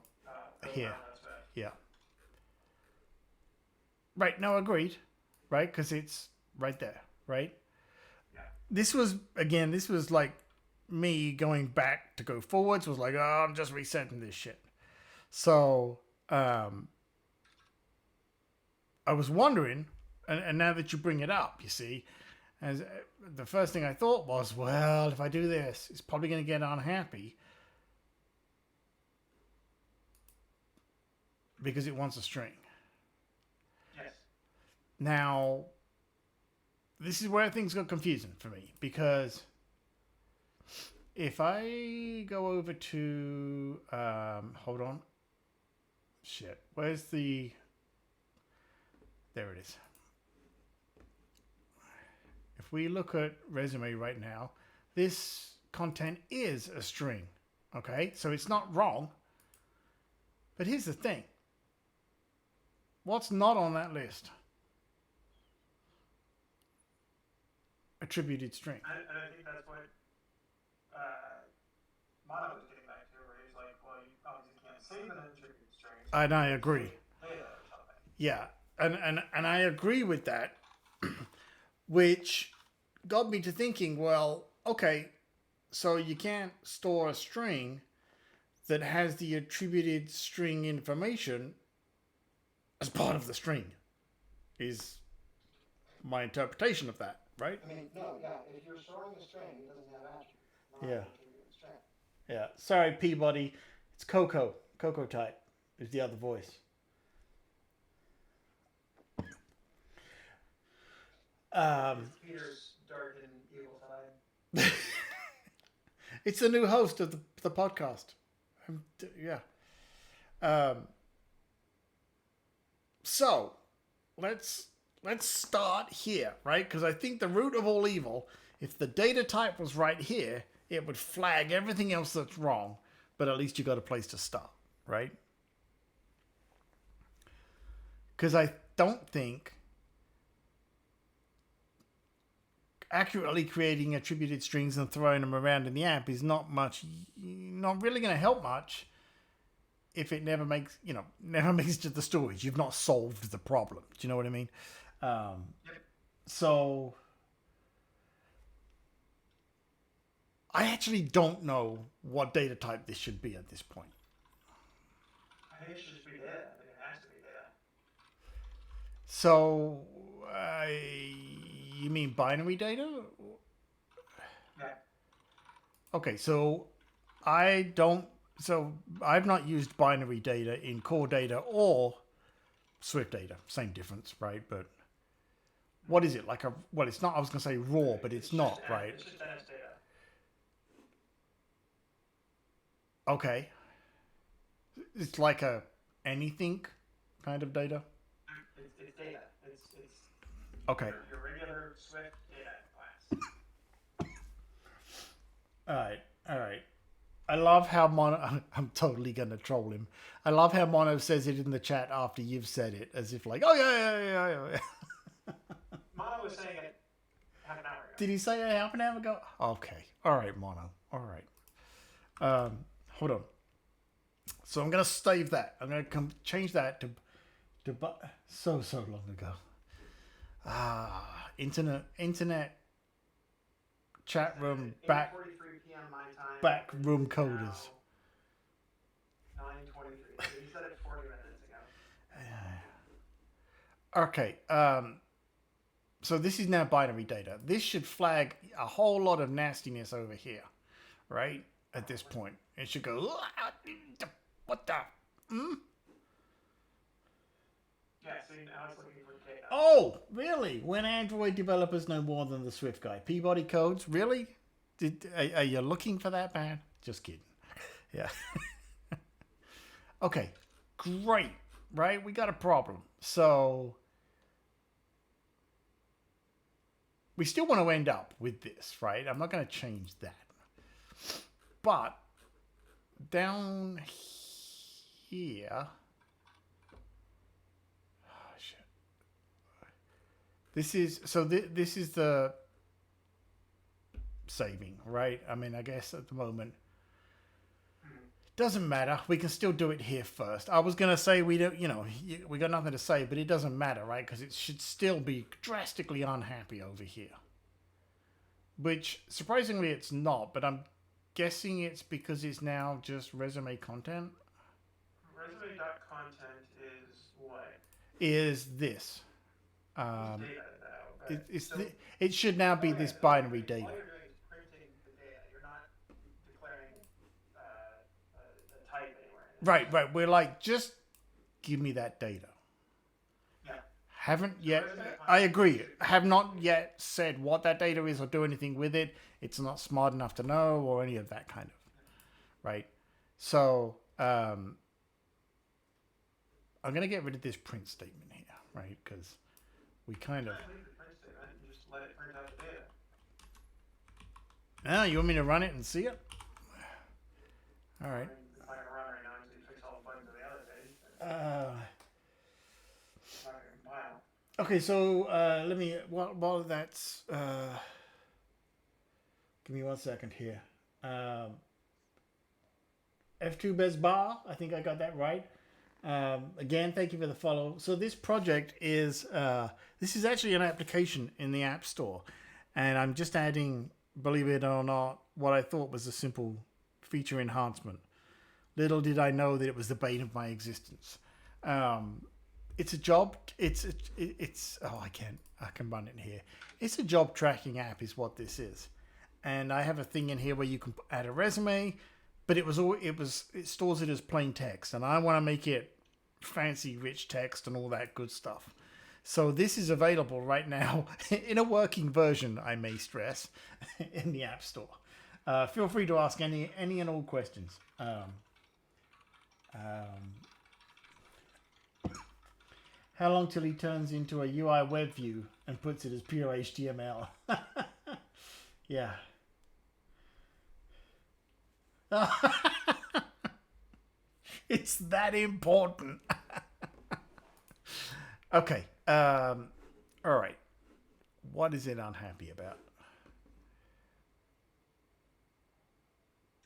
Here. Yeah. Right, no, agreed. Right, because it's right there, right? Yeah. This was, again, this was like me going back to go forwards, was like, oh, I'm just resetting this shit. So, I was wondering, and now that you bring it up, you see, as the first thing I thought was, well, if I do this, it's probably going to get unhappy because it wants a string. Yes. Now, this is where things got confusing for me because if I go over to, hold on, shit, where's the, there it is. If we look at resume right now, this content is a string. Okay, so it's not wrong. But here's the thing. What's not on that list? Attributed string. And I think that's what Mono was getting back to, where he's like, well, you obviously can't save an attribute string. So And I agree. data or something. Yeah, and I agree with that, which got me to thinking, well, okay, so you can't store a string that has the attributed string information as part of the string, is my interpretation of that, right? I mean, no, yeah, if you're storing a string, it doesn't have attributes. Not Yeah. attributed string. Yeah, sorry, Peabody. It's Coco. Coco type is the other voice. It's Peter's dark and evil side. It's the new host of the podcast. Yeah. So let's start here, right? Because I think the root of all evil, if the data type was right here, it would flag everything else that's wrong. But at least you got a place to start, right? Because I don't think accurately creating attributed strings and throwing them around in the app is not really going to help much if it never makes it to the storage. You've not solved the problem. Do you know what I mean? So I actually don't know what data type this should be at this point. I think it should just be data. I think it has to be data. So you mean binary data? Yeah. Okay, so I've not used binary data in core data or Swift data. Same difference, right? But what is it? It's not, I was going to say raw, but it's not, just right? It's just NS data. Okay. It's like a anything kind of data? It's data. It's Okay. your regular Swift data class. All right. I love how Mono... I'm totally going to troll him. I love how Mono says it in the chat after you've said it, as if like, oh, yeah. Mono was saying it half an hour ago. Did he say it half an hour ago? Okay. All right, Mono. All right. Hold on. So I'm going to save that. I'm going to change that to so long ago. Internet chat room back 8:43 p.m. my time. back room It's coders. now 9:23. So he said it 40 minutes ago. Okay. So this is now binary data. This should flag a whole lot of nastiness over here, right? At this point, it should go. What the? Yeah, see, now it's looking for data. Oh, really? When Android developers know more than the Swift guy, Peabody codes, really? Are you looking for that, man? Just kidding. Yeah. Okay, great. Right, we got a problem. So we still want to end up with this, right? I'm not going to change that. But down here, oh shit. This is this is the saving, right? I mean, I guess at the moment Doesn't matter. We can still do it here first. I was gonna say we don't, we got nothing to say, but it doesn't matter, right? Because it should still be drastically unhappy over here. Which surprisingly it's not, but I'm guessing it's because it's now just resume content. Resume.content is what? Is this? Data though. It should now be this binary data. All you're doing is printing the data. You're not declaring a type anywhere. Right. We're like, just give me that data. Yeah. Haven't yet. I agree. Have not yet said what that data is or do anything with it. It's not smart enough to know or any of that kind of. Right. So I'm gonna get rid of this print statement here, right? Because we kind of. Leave the print statement and just let it print out the data. Ah, you want me to run it and see it? All right. I mean, if I can run right now and see fix all the bugs of the other page, then it's not gonna compile. Okay, so let me. While that's. Give me 1 second here. F2 Best Bar. I think I got that right. Again, thank you for the follow. So this project is this is actually an application in the App Store, and I'm just adding, believe it or not, what I thought was a simple feature enhancement. Little did I know that it was the bane of my existence. It's a job. It's oh, I can run it in here. It's a job tracking app, is what this is, and I have a thing in here where you can add a resume, but it stores it as plain text, and I want to make it fancy rich text and all that good stuff. So this is available right now in a working version, I may stress, in the App Store. Feel free to ask any and all questions. How long till he turns into a UI web view and puts it as pure HTML? Yeah. It's that important. Okay. All right. What is it unhappy about?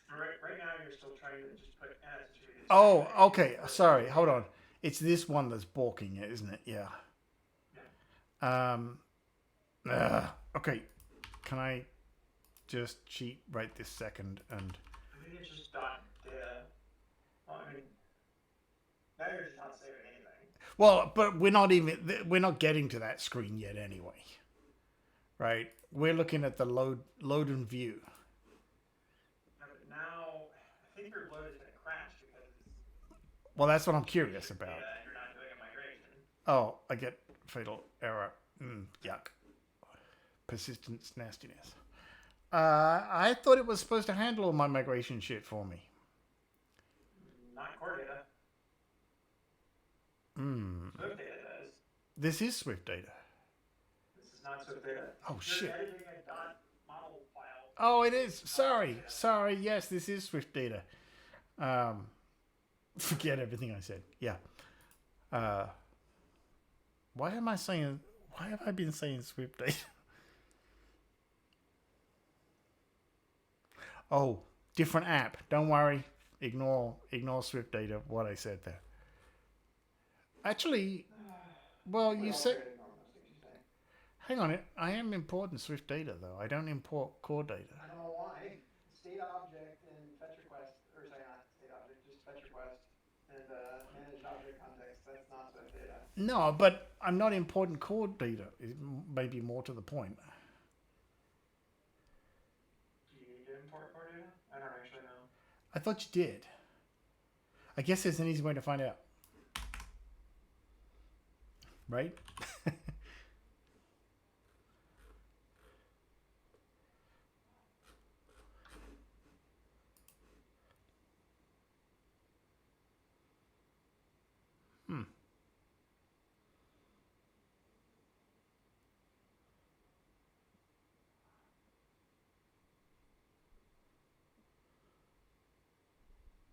Right now, you're still trying to just put S2. Oh, okay. Sorry. Hold on. It's this one that's balking it, isn't it? Yeah. Okay. Can I just cheat right this second and... I think it's just dot data. Well, I mean, now you're just not saving anything. Well, but we're not getting to that screen yet anyway. Right? We're looking at the load and view. No, but now, I think your load is going to crash because Well, that's what I'm curious about. data and you're not doing a migration. Oh, I get fatal error. Yuck. Persistence nastiness. I thought it was supposed to handle all my migration shit for me. Not core data. Swift data does. This is Swift data. This is not Swift data. Oh, You're shit. editing a dot model file. Oh, it is. Sorry. Yes, this is Swift data. Forget everything I said. Yeah. Why have I been saying Swift data? Oh, different app. Don't worry. Ignore Swift data, what I said there. Actually, well, you said... Hang on, I am importing Swift data, though. I don't import core data. I don't know why. State object and fetch request, or sorry, not state object, just fetch request and managed object context. That's not Swift data. No, but I'm not importing core data. It may be more to the point. Do you need to import core data? I don't actually know. I thought you did. I guess there's an easy way to find out. Right?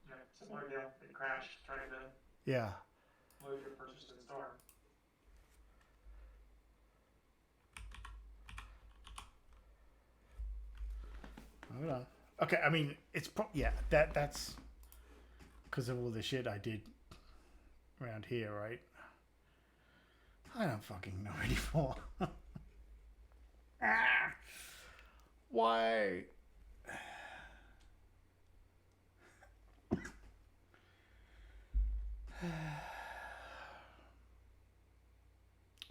Yeah, similar deal. It crashed trying to Yeah. load your purchase to the store. Hold on. Okay, I mean, it's... yeah, that's... because of all the shit I did around here, right? I don't fucking know anymore. Ah! Why?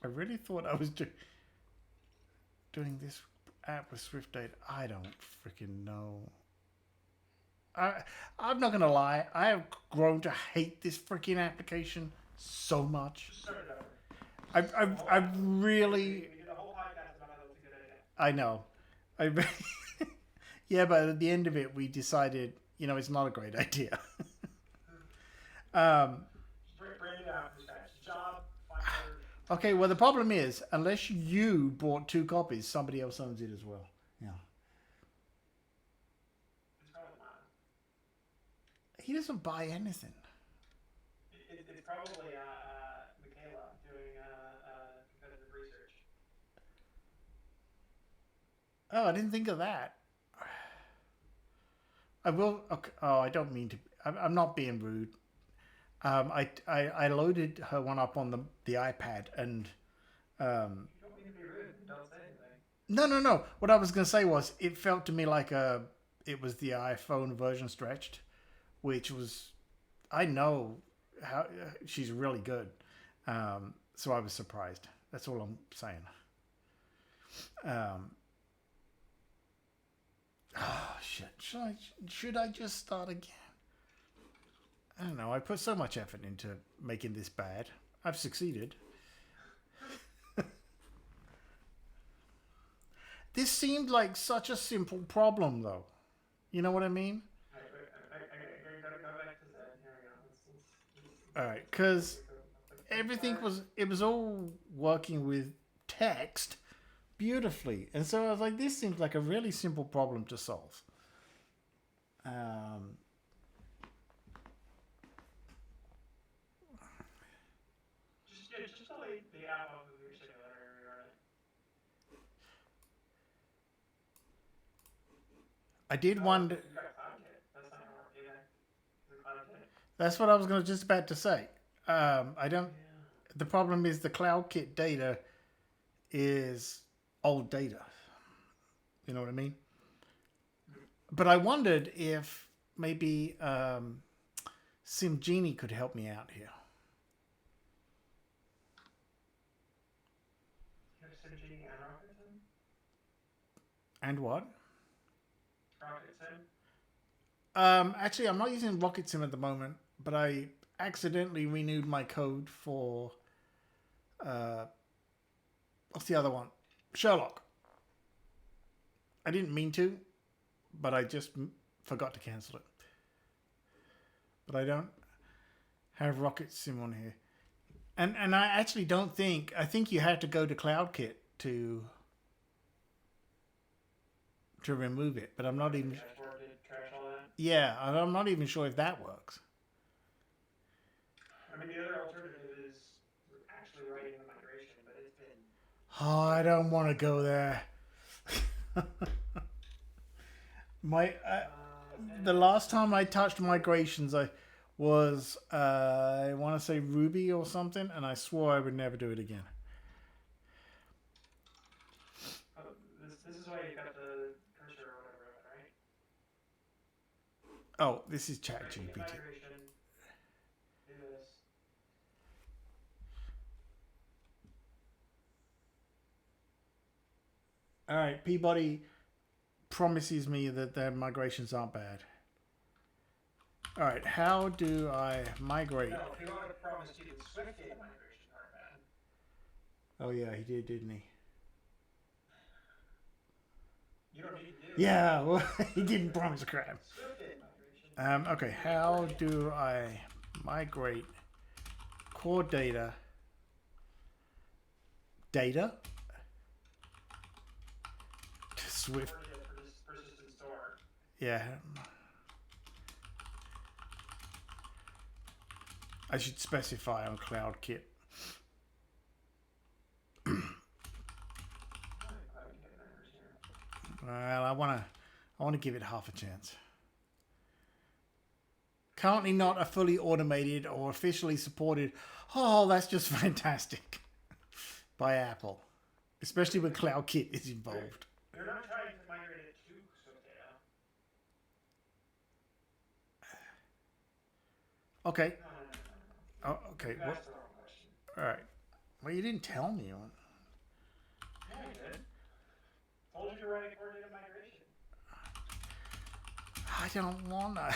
I really thought I was doing this app with Swift Data. I don't freaking know. I'm not gonna lie. I have grown to hate this freaking application so much. Just start it over. I've really. We did a whole podcast about how that's a good idea. I know. Yeah, but at the end of it, we decided, it's not a great idea. Bring it out from scratch. Job, finder. Okay, well, the problem is, unless you bought 2 copies, somebody else owns it as well. Yeah. It's probably not. He doesn't buy anything. It's probably Michaela doing competitive research. Oh, I didn't think of that. I will. Okay, oh, I don't mean to. I'm not being rude. I loaded her one up on the iPad and. You don't mean to be rude. Don't say anything. No. What I was going to say was it felt to me like it was the iPhone version stretched, which was, I know how she's really good. So I was surprised. That's all I'm saying. Oh shit! Should I just start again? I don't know. I put so much effort into making this bad. I've succeeded. This seemed like such a simple problem, though. You know what I mean? I gotta go back to that. Here we go. All right, because everything was all working with text beautifully, and so I was like, this seems like a really simple problem to solve. Just delete the app off of your simulator. Right? I did wonder. You got CloudKit. That's not gonna work either. The CloudKit. That's what I was just about to say. I don't. Yeah. The problem is the CloudKit data is old data. You know what I mean? But I wondered if maybe SimGenie could help me out here. You have SimGenie and Rocket Sim? And what? Rocket Sim? Actually, I'm not using Rocket Sim at the moment, but I accidentally renewed my code for what's the other one? Sherlock. I didn't mean to, but I just forgot to cancel it. But I don't have Rocket Sim on here. And I actually don't think, I think you have to go to CloudKit to remove it, but I'm not even... Dashboard did trash all that. Yeah, I'm not even sure if that works. I mean, the other alternative is actually writing the migration, but it's been... Oh, I don't want to go there. The last time I touched migrations, I want to say Ruby or something, and I swore I would never do it again. This is why you got the cursor or whatever, right? Oh, this is ChatGPT. Migration. Do this. All right, Peabody promises me that their migrations aren't bad. All right, how do I migrate? No, he would have promised you that Swift data migrations aren't bad. Oh yeah, he did, didn't he? You don't need to do it. Yeah, well, he didn't promise crap. Swift data migration. Okay, how do I migrate core data to Swift? Persistent store. Yeah. I should specify on CloudKit. Well, I want to give it half a chance. currently not a fully automated or officially supported. Oh, that's just fantastic. By Apple. Especially when CloudKit is involved. They're not trying to migrate it to Swift data. Okay. No. Oh, okay. You asked the wrong question. All right. Well, you didn't tell me. Yeah, I did. Told you to write a coordinated migration. I don't want to.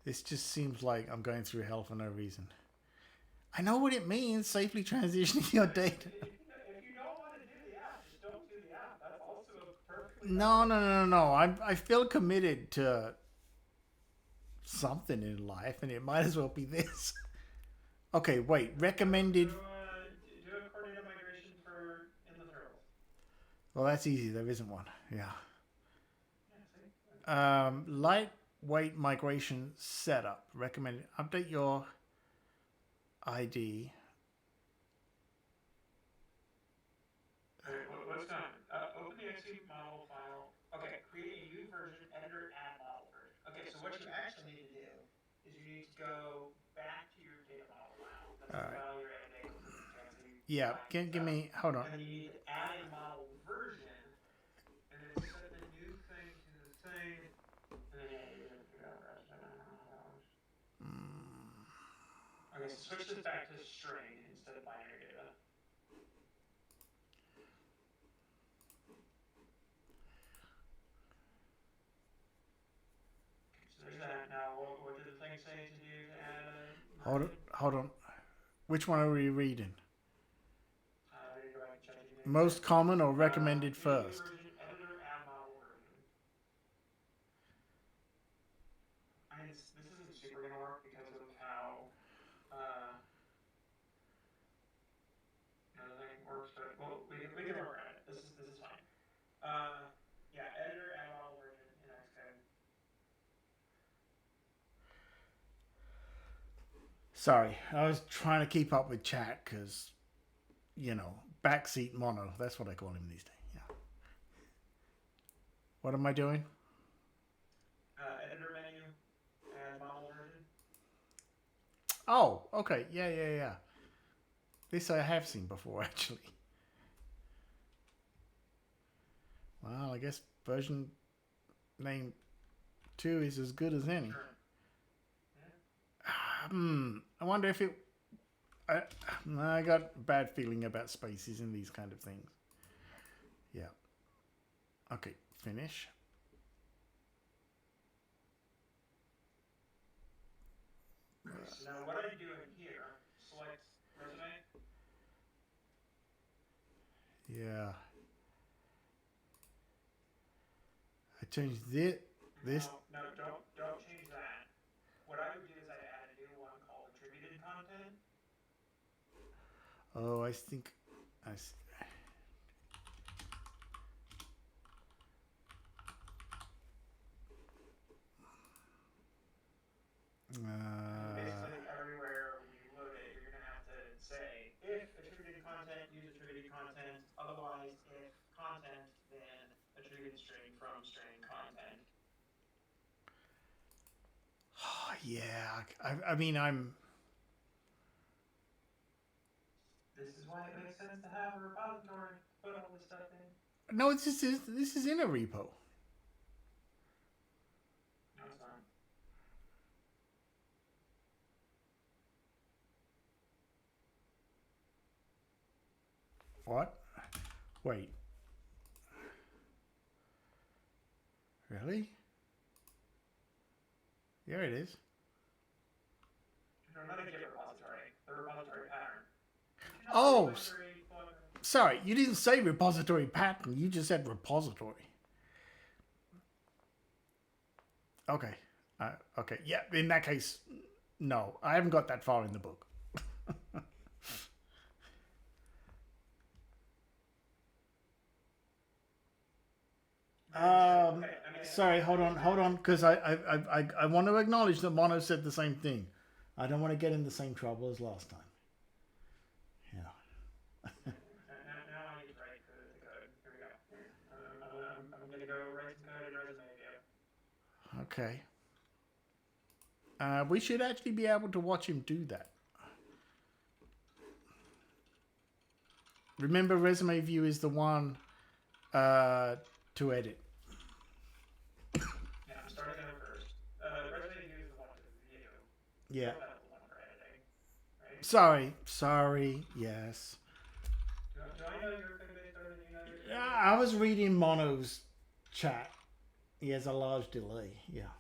This just seems like I'm going through hell for no reason. I know what it means, safely transitioning your data. If you don't want to do the app, just don't do the app. That's also a perfectly No. I feel committed to something in life, and it might as well be this. Okay, wait. Recommended. Do a coordinated migration for in the turtles. Well, that's easy. There isn't one. Yeah. Yeah, see? Lightweight migration setup. Recommended. Update your ID. What's done? Open the XC model file. Okay, create a new version, editor, add model version. Okay, so what you actually need to do is you need to go back to your data model file. That's the file you're editing. Yeah. Give me. Hold on. And then you need to add a model version, and then set the new thing to the thing, and then you're going to figure out the rest of it. Okay, so switch this back to string instead of binary data. So there's that. Now, what did the thing say to do to add? Hold on. Which one are we reading? There you go, I can check it. Most common or recommended New first? version, editor, add model version. I mean, this isn't super gonna work because of how the thing works, but we can work around it. This is fine. Yeah, editor, add model version in Xcode. Sorry, I was trying to keep up with chat because, backseat mono. That's what I call him these days. Yeah. What am I doing? Editor menu, add model version. Oh, okay. Yeah. This I have seen before, actually. Well, I guess version name 2 is as good as any. Sure. I wonder if it... I got a bad feeling about spaces in these kind of things. Yeah. Okay, finish. So now what I do in here, select resume. Yeah. I changed this. No, don't change that. What I would do is I'd add a new one called attributed content. Oh, I think I see. Basically, everywhere you load it, you're going to have to say, if attributed content, use attributed content. Otherwise, if content, then attributed string from string content. Oh, yeah. I mean, I'm... This is why it makes sense to have a repository to put all this stuff in. No, this is in a repo. No, it's not. What? Wait. Really? There it is. No, not a Git repository. The repository pattern. Oh, sorry. You didn't say repository pattern. You just said repository. Okay. Okay. Yeah. In that case, no. I haven't got that far in the book. Sorry. Hold on. Because I want to acknowledge that Mono said the same thing. I don't want to get in the same trouble as last time. Yeah. Now I need to write the code. Here we go. I'm going to go write some code in resume view. Okay. We should actually be able to watch him do that. Remember, resume view is the one to edit. Yeah, I'm starting over first. Resume view is the one to view. Yeah. Profile is the one for editing, right? Sorry. Yes. Do I know your code base better than you know your code Yeah, base? I was reading Mono's chat. He has a large delay. Yeah.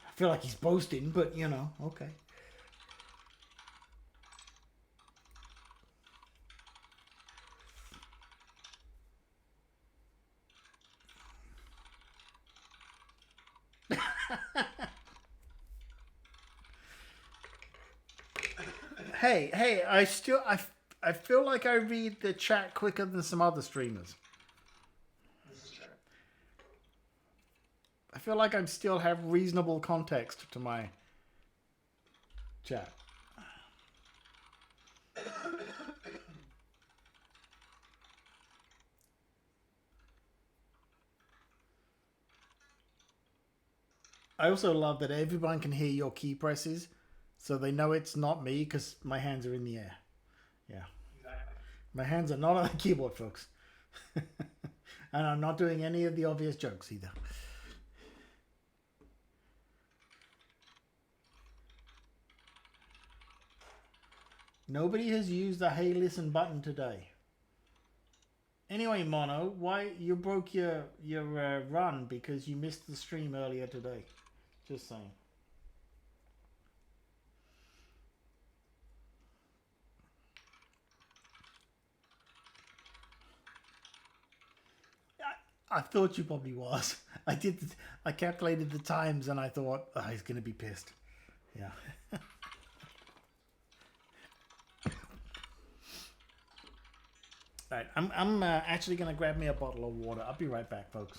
I feel like he's boasting, but you know, okay. Hey, I feel like I read the chat quicker than some other streamers. This is true. I feel like I still have reasonable context to my chat. I also love that everyone can hear your key presses, so they know it's not me because my hands are in the air. Yeah. Exactly. My hands are not on the keyboard, folks. And I'm not doing any of the obvious jokes either. Nobody has used the hey listen button today. Anyway, Mono, why you broke your run because you missed the stream earlier today? Just saying. I thought you probably was. I calculated the times and I thought, oh, he's gonna be pissed. Yeah. All right, I'm actually gonna grab me a bottle of water. I'll be right back, folks.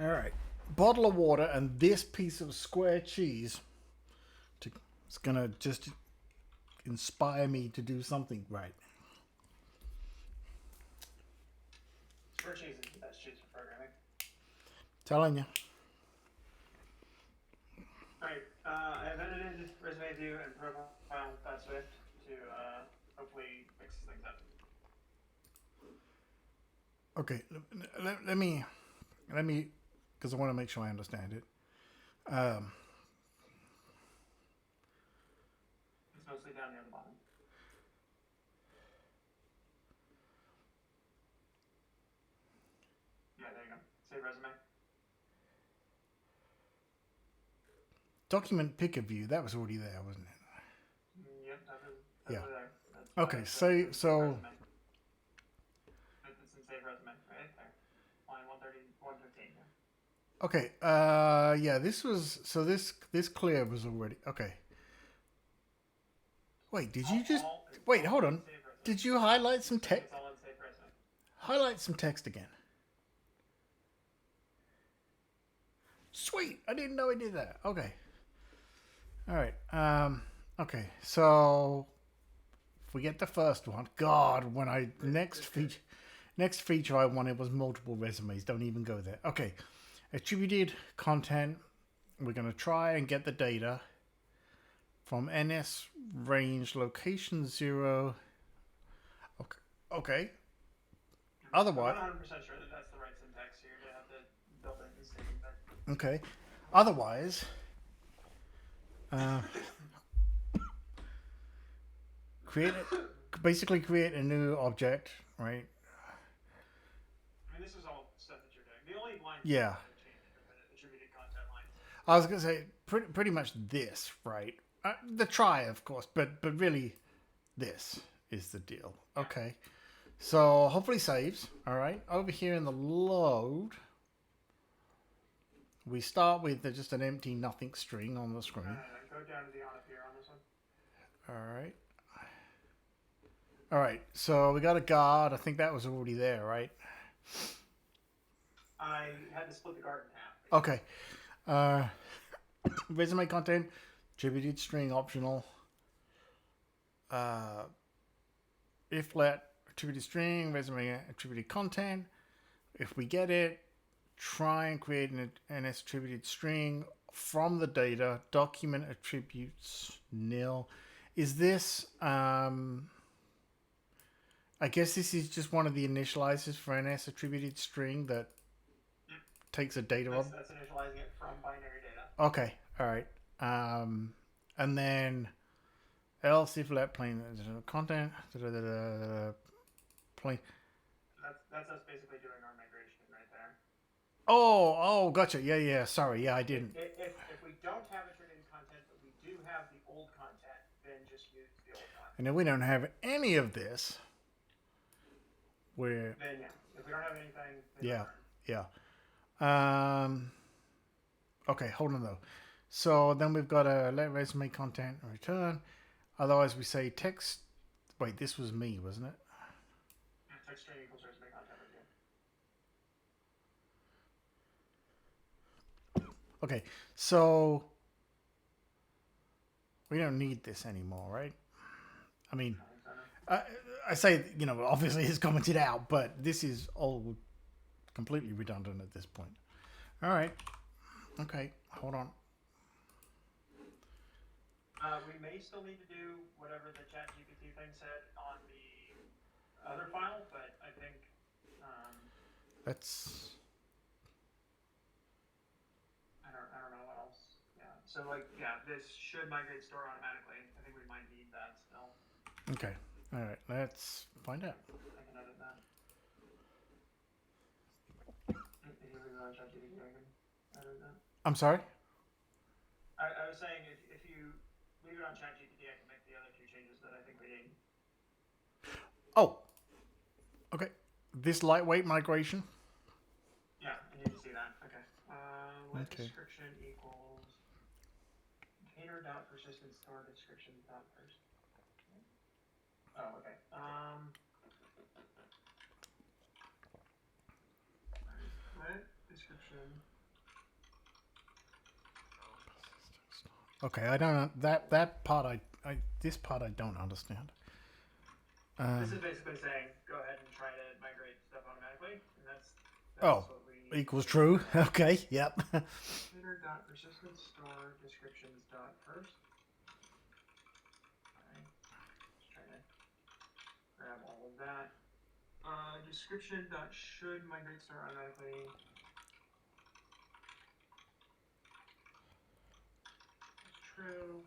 All right. Bottle of water and this piece of square cheese. It's going to just inspire me to do something right. Square cheese is the best cheese for programming. Telling you. Alright, I have edited resume view and profile with Swift to hopefully mix things up. Okay, let me, because I want to make sure I understand it. It's mostly down near the bottom. Yeah, there you go. Save resume. Document picker view, that was already there, wasn't it? Yep, that's Yeah. there. Okay, so Resume. It's in save resume, right there. Line 130, 115. Yeah. Okay, yeah, this was, so this clear was already, okay. Wait, did you just, wait, hold on. Did you highlight some text? It's all in save resume. Highlight some text again. Sweet, I didn't know I did that. Okay. All right. Okay. So if we get the first one, God, when I next feature I wanted was multiple resumes. Don't even go there. Okay. Attributed content. We're gonna try and get the data from NS range location 0. Okay. Okay. Otherwise. I'm not 100% sure that that's the right syntax here to have the built-in statement. But Okay. Otherwise. Basically create a new object, right? I mean, this is all stuff that you're doing. The only line Yeah. that changed are the attributed content lines. I was gonna say pretty much this, right? The try, of course, but really, this is the deal. Okay, so hopefully saves. All right, over here in the load, we start with just an empty nothing string on the screen. Go down to the on appear on this one. All right. All right, so we got a guard. I think that was already there, right? I had to split the guard in half. Okay. Resume content, attributed string optional. If let attributed string, resume attributed content. If we get it, try and create an NS attributed string from the data. Document attributes nil. Is this I guess this is just one of the initializers for NS attributed string that takes a data That's initializing it from binary data. Okay, all right. And then else if let plain content plain. That's us basically doing our migration right there. Oh, gotcha. Yeah. Sorry, yeah, I didn't. If we don't have attributed content, but we do have the old content, then just use the old content. And if we don't have any of this, we're Then yeah, if we don't have anything, then yeah. Okay, hold on though. So then we've got a let resume content return. Otherwise we say text. Wait, this was me, wasn't it? Text string equals resume content review. Okay, so we don't need this anymore, right? I mean, I say, obviously it's commented out, but this is all completely redundant at this point. All right. Okay, hold on. We may still need to do whatever the ChatGPT thing said on the other file, but I think That's. I don't know what else. Yeah. So this should migrate store automatically. I think we might need that still. Okay. All right. Let's find out. I can edit that. If you leave it on ChatGPT, I can edit that. I'm sorry. I was saying if you leave it on ChatGPT, I can make the other two changes that I think we need. Oh. Okay. This lightweight migration. Yeah, I need to see that. Okay. Let Okay. description equals container dot persistent store description dot first. Oh, okay. Let description. Okay, I don't that part this part I don't understand. This is basically saying go ahead and try to migrate stuff automatically, and that's Oh, what we equals true. Okay, yep. Header.persistent store descriptions.first. Alright. Just trying to grab all of that. Description.should migrate store automatically. That's true.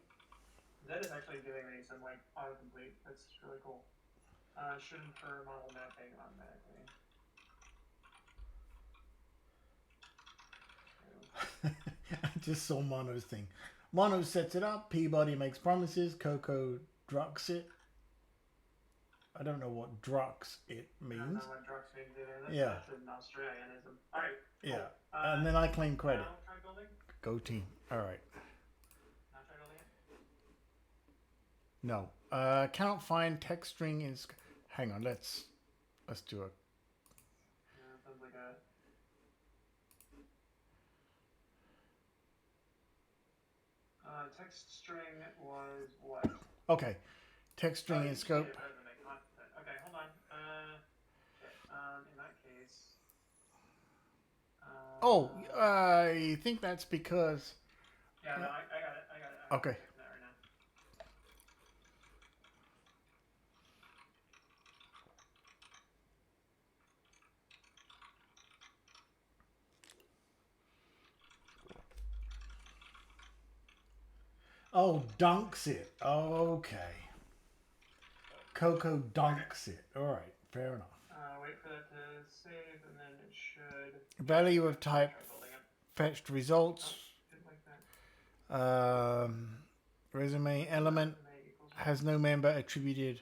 That is actually giving me some like autocomplete. That's really cool. Should infer model mapping automatically. I just saw Mono's thing. Mono sets it up. Peabody makes promises. Coco drucks it. I don't know what drucks it I don't means. know what drugs means either. Yeah. That's an Australianism. Alright. Cool. Yeah. And then I claim credit. Now try building. Go team. All right. Now try building it. No. Cannot find text string in. Hang on. Let's do a. Sounds like a. Text string was what? Okay. Text string in scope. Okay, hold on. In that case. Oh, I think that's because. Yeah, no, I got it. Okay. I'm checking that right now. Oh, dunks it. Okay. Coco dunks it. All right. Fair enough. Wait for that to save, and then it should. Value of type Try building it. fetched results. Didn't like that. Resume element Resume equals- has no member attributed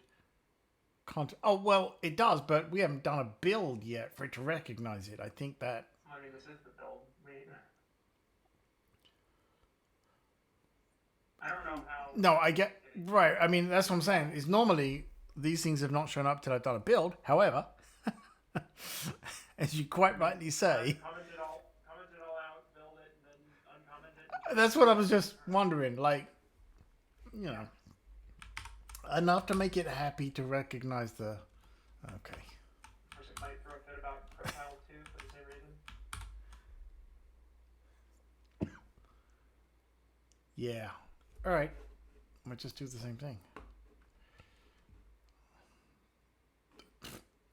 content. Oh, well, it does, but we haven't done a build yet for it to recognize it. I think that. I mean, this is the build. I don't know how. No, I get. Right. I mean, that's what I'm saying. Is normally these things have not shown up till I've done a build. However, as you quite rightly say, Comment it all out, build it, and then uncomment it. that's what I was just wondering. Like, you know, enough to make it happy to recognize the. Okay. Of course, it might throw a fit about profile 2 for the same reason. Yeah. All right. Let's just do the same thing.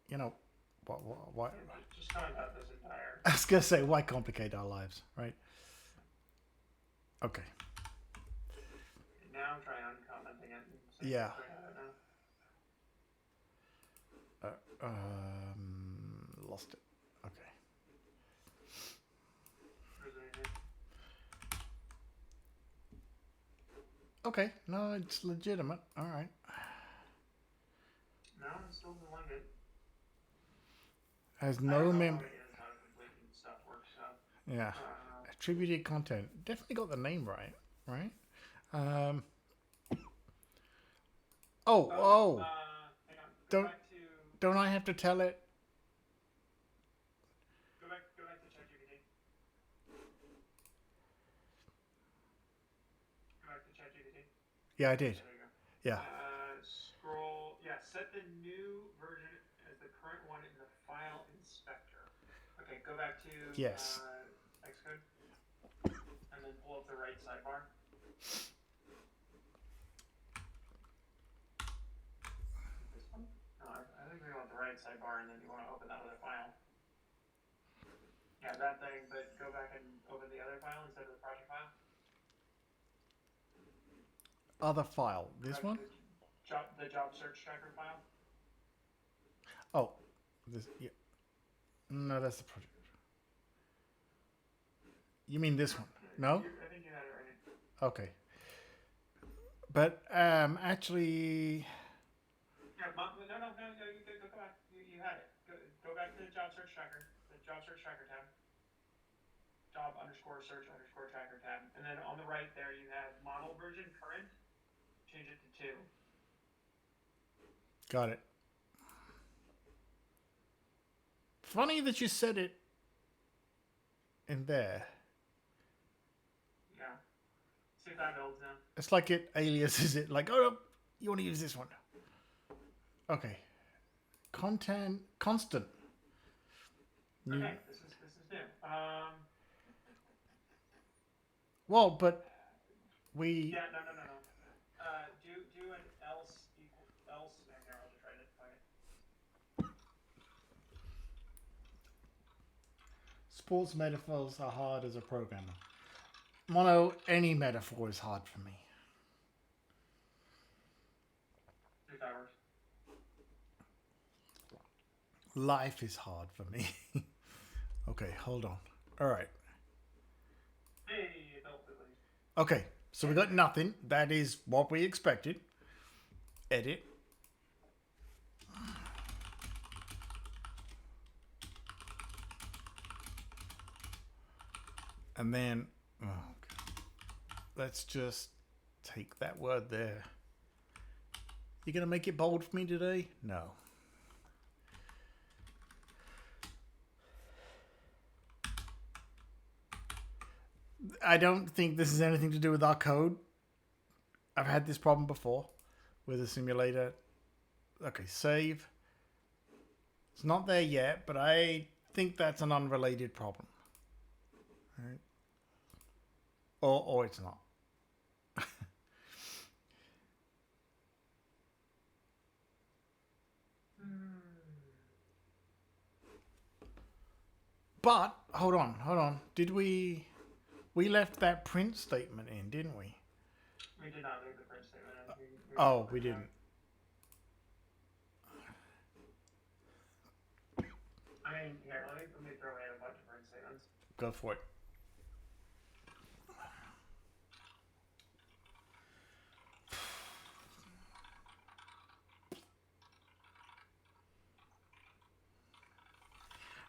You know, what? Just comment out this entire. I was gonna say, why complicate our lives, right? Okay. Now I'm trying uncommenting it. And seeing Yeah. what's going on now. Lost it. Okay. Okay. No, it's legitimate. All right. No, it still doesn't like it. Has I no don't know member. how it is, how completing stuff works out. Yeah. Attributed content. Definitely got the name right. Right. Oh. Hang on. Don't- Don't I have to tell it? Go back to ChatGPT. Go back to ChatGPT. Yeah, I did. There you go. Yeah. Scroll. Yeah, set the new version as the current one in the file inspector. Okay, go back to Yes. Xcode, and then pull up the right sidebar. This one? No, I think we want the right sidebar, and then you want to open that other file. Yeah, that thing, but go back and open the other file instead of the project file. Other file. This Back one? to the job search tracker file. Oh. This. Yeah. No, that's the project. You mean this one? No? I think you had it right. Okay. But actually, Yeah, no, you go back. You had it. Go back to the job search tracker, the job search tracker tab. Job _search _ tracker tab. And then on the right there you have model version current. Change it to 2. got it. Funny that you said it in there. Yeah. See if that builds now. It's like it aliases it. Like, oh, you want to use this one? Okay. Content constant. New. Okay, this is new. Well, but we. Yeah, no. Do an else equal else. Here, I'll just write it. Okay. Sports metaphors are hard as a programmer. Mono, any metaphor is hard for me. If that works. Life is hard for me. Okay, hold on. All right. Hey, built at least. Okay, so we got nothing. That is what we expected. Edit. And then, oh, okay. Let's just take that word there. You gonna make it bold for me today? No. I don't think this has anything to do with our code. I've had this problem before with a simulator. Okay, save. It's not there yet, but I think that's an unrelated problem. All right. Or it's not. But hold on. Did we left that print statement in, didn't we? We did not leave the print statement in. Oh, we didn't. I mean, here, let me throw in a bunch of print statements. Go for it.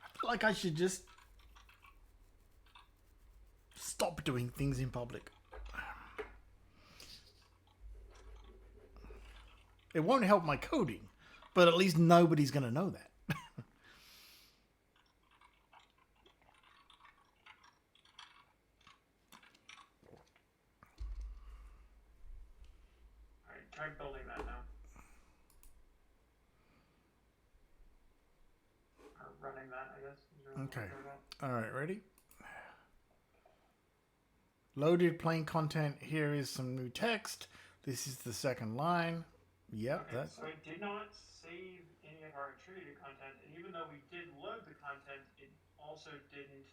I feel like I should just stop doing things in public. It won't help my coding, but at least nobody's going to know that. Alright, try building that now. Or running that, I guess. Okay. All right, ready? Loaded plain content. Here is some new text. This is the second line. Yep, Okay, that's... so it did not save any of our attributed content, and even though we did load the content, it also didn't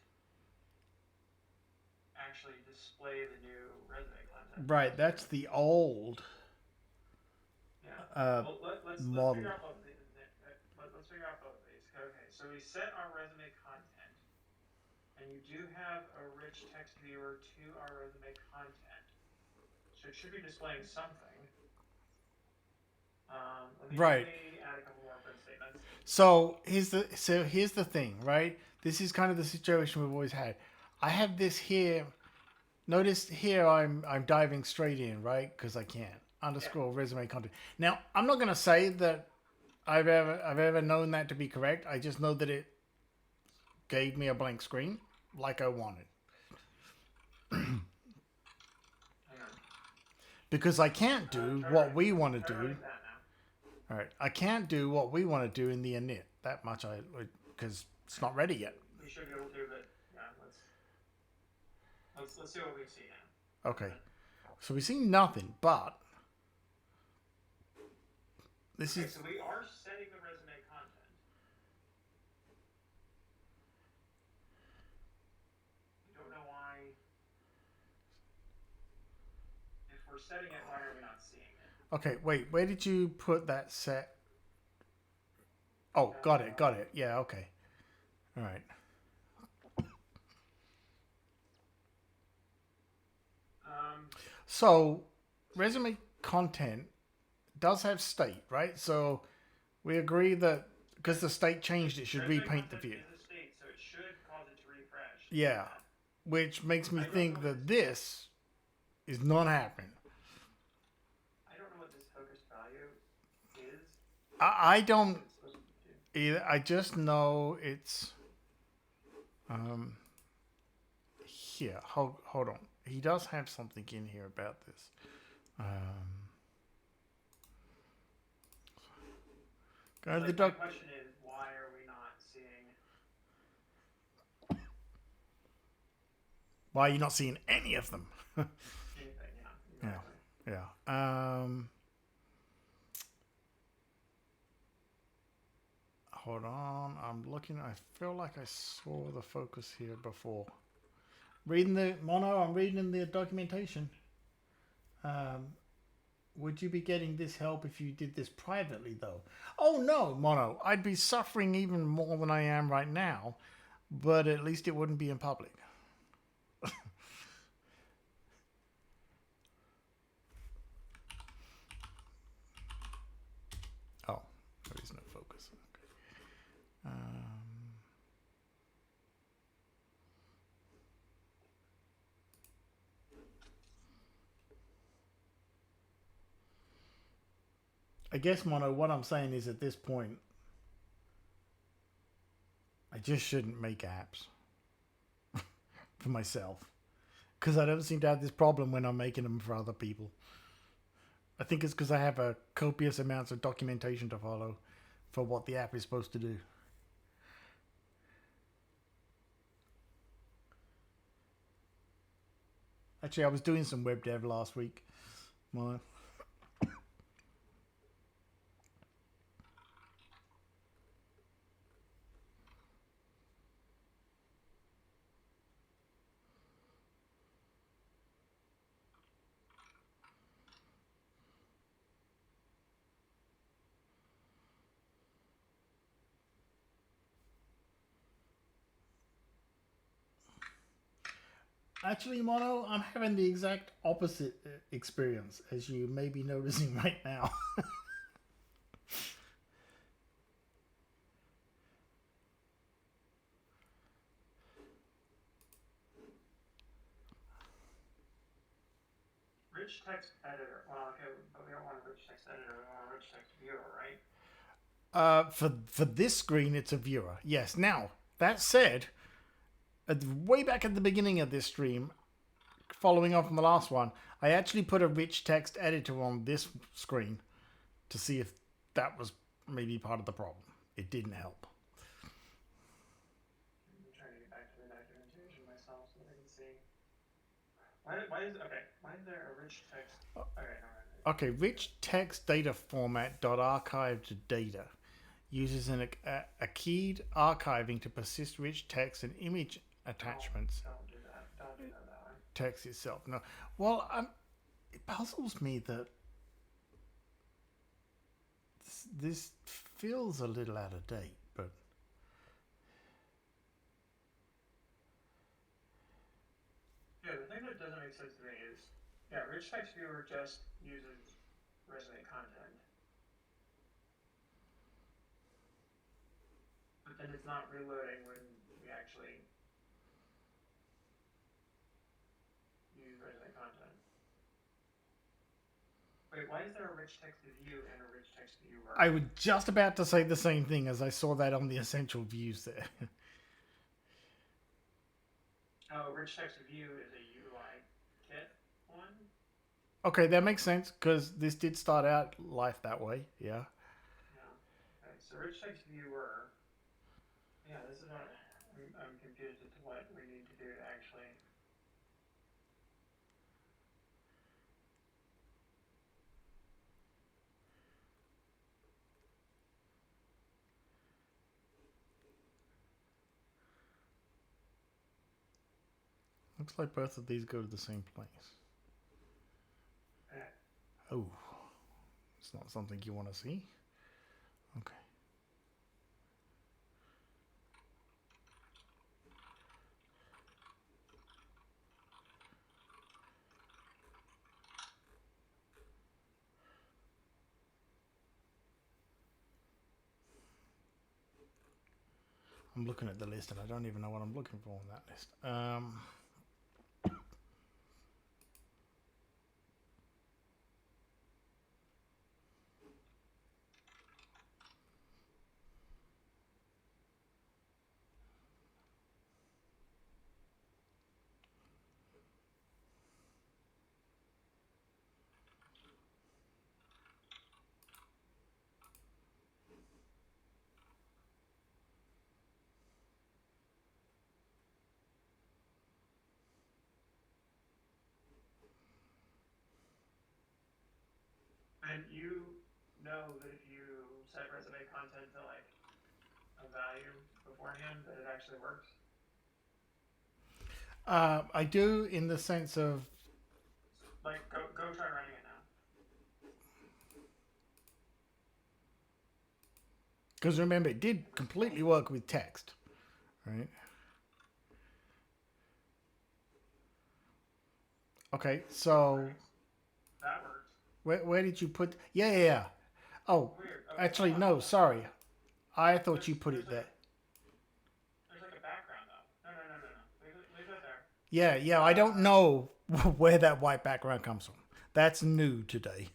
actually display the new resume content. Right, that's the old Yeah. Well, let's model. figure out both of these. Let's figure out both of these. Okay, so we set our resume content, and you do have a rich text viewer to our resume content, so it should be displaying something. Right. Let me add a couple more print statements. So here's the thing, right? This is kind of the situation we've always had. I have this here. Notice here I'm diving straight in, right? Because I can. Underscore resume content. Now I'm not gonna say that I've ever known that to be correct. I just know that it gave me a blank screen like I wanted. Because I can't do what we want to do. All right, I can't do what we want to do in the init. That much because it's not ready yet. We should be able to, but yeah, let's see what we see now. Okay, so we see nothing, but this Okay, is so we are setting the resume content. I don't know why. If we're setting it, why are we not seeing it? okay. Wait, where did you put that set? Oh, got it. Yeah, okay. All right. So, resume content does have state, right? So, we agree that because the state changed, it should resume repaint the content view. is a state, so it should cause it to refresh. Yeah, which makes me think that this is not happening. I don't know what this focus value is. I don't What it's supposed to do. either. I just know it's here. Hold on. He does have something in here about this. Go to the My doc. question is, why are we not seeing? Why are you not seeing any of them? Anything? Yeah. Exactly. Yeah. Hold on. I'm looking. I feel like I saw the focus here before. Reading the mono. I'm reading the documentation. Would you be getting this help if you did this privately, though? Oh no, mono. I'd be suffering even more than I am right now, but at least it wouldn't be in public. Oh, there is no focus. Okay. I guess, Mono, what I'm saying is at this point, I just shouldn't make apps for myself. Because I don't seem to have this problem when I'm making them for other people. I think it's because I have a copious amounts of documentation to follow for what the app is supposed to do. Actually, I was doing some web dev last week. Mono. Actually, Mono, I'm having the exact opposite experience, as you may be noticing right now. Rich text editor. Well, okay, but we don't want a rich text editor. We want a rich text viewer, right? For this screen, it's a viewer. Yes. Now, that said, way back at the beginning of this stream, following on from the last one, I actually put a rich text editor on this screen to see if that was maybe part of the problem. It didn't help. I'm trying to get back to the documentation myself so that I can see. Why is there a rich text? Okay, all right. Okay, rich text data format .archive data uses a keyed archiving to persist rich text and image attachments. Don't do that. Don't do that way. Text itself. No. Well, it puzzles me that this feels a little out of date, but Yeah, the thing that doesn't make sense to me is, rich text viewer just uses resume content, but then it's not reloading when we actually use resume content. Wait, why is there a rich text view and a rich text viewer? I was just about to say the same thing as I saw that on the essential views there. Oh, rich text view is a UI kit one? Okay, that makes sense because this did start out life that way. Yeah. Yeah. Okay, so rich text viewer. Yeah, this is what I'm confused as to what we need to do to actually. Looks like both of these go to the same place. Oh, it's not something you want to see? Okay. I'm looking at the list and I don't even know what I'm looking for on that list. And you know that if you set resume content to like a value beforehand, that it actually works. I do in the sense of, Like, go try running it now. because remember, it did completely work with text, right? Okay, so That works. where did you put? Yeah. Oh, Weird. Okay, actually, hold on, no. hold on. Sorry, I thought you put it there. There's like a background though. No. Leave it there. Yeah. I don't know where that white background comes from. That's new today.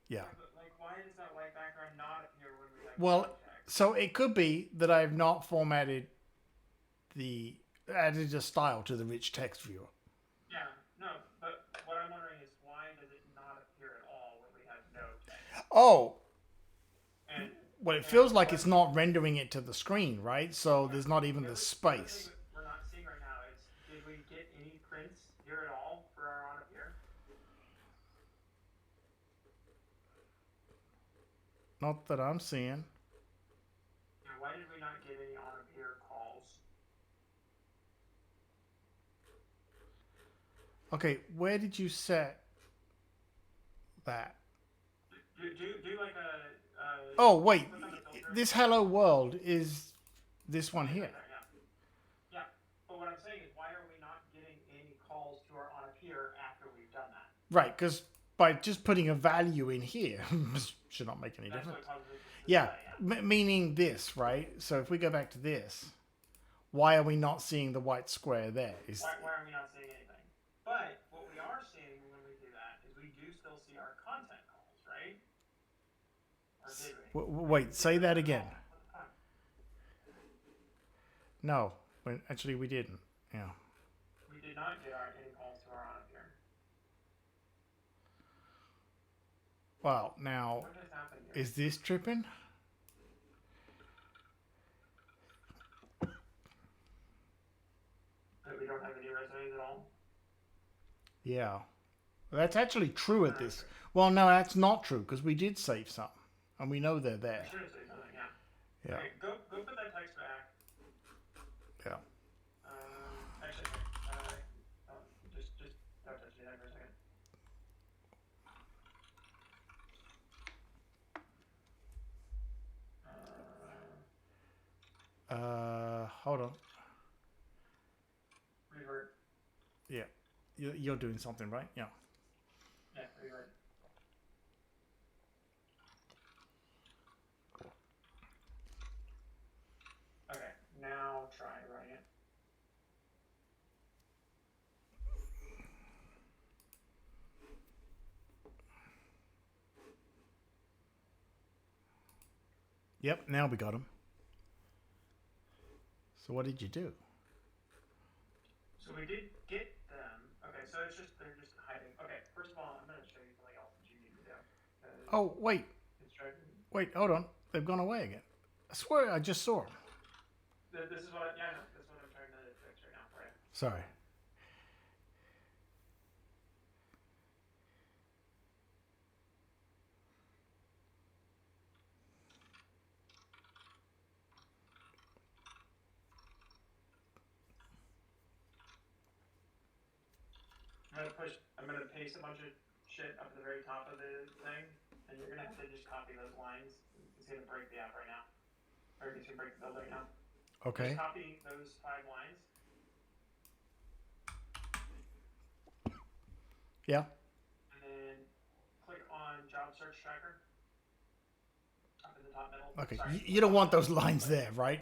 Yeah. But like, why does that white background not appear when we have Well, context? so it could be that I've not formatted added a style to the rich text viewer. Yeah, no, but what I'm wondering is why does it not appear at all when we have no text? Oh, And well, it feels like it's not rendering it to the screen, right? So there's not even the space. we're not seeing right now is, did we get any prints here at all for our on appear? Not that I'm seeing. Yeah, why did we not get any on appear calls? Okay, where did you set that? Do like a. Oh, wait. Click on the filter. This hello world is this one here. Yeah, but what I'm saying is, why are we not getting any calls to our on appear after we've done that? Right, because by just putting a value in here should not make any That's difference. what causes it to Yeah, display, meaning this, right? So if we go back to this, why are we not seeing the white square there? Why are we not seeing anything? But what we are seeing when we do that is we do still see our content calls, right? Or did we? Wait, say that again. No, actually we didn't. Yeah. We did not get any calls to our on appear. Well, now, What just happened here? is this tripping? That we don't have any resumes at all? Yeah. That's actually true at this. Well, no, that's not true because we did save some, and we know they're there. We should have said something, yeah. Yeah. Okay, go put that text back. Yeah. Actually, just don't touch it for a second. Hold on. Revert. Yeah. You're doing something, right? Yeah. Yeah, revert. Okay, now try running it. Yep, now we got them. So what did you do? So we did get them. Okay, so they're just hiding. Okay, first of all, I'm going to show you something else that you need to do. Oh, wait. Wait, hold on. They've gone away again. I swear I just saw them. This is what this is what I'm trying to fix right now for you. Sorry. I'm gonna paste a bunch of shit up at the very top of the thing, and you're gonna have to just copy those lines. It's gonna break the app right now. Or it's gonna break the build right now. Okay. Just copy those 5 lines. Yeah. And then click on Job Search Tracker. Up in the top middle. Okay. Sorry. You don't want those lines there, right?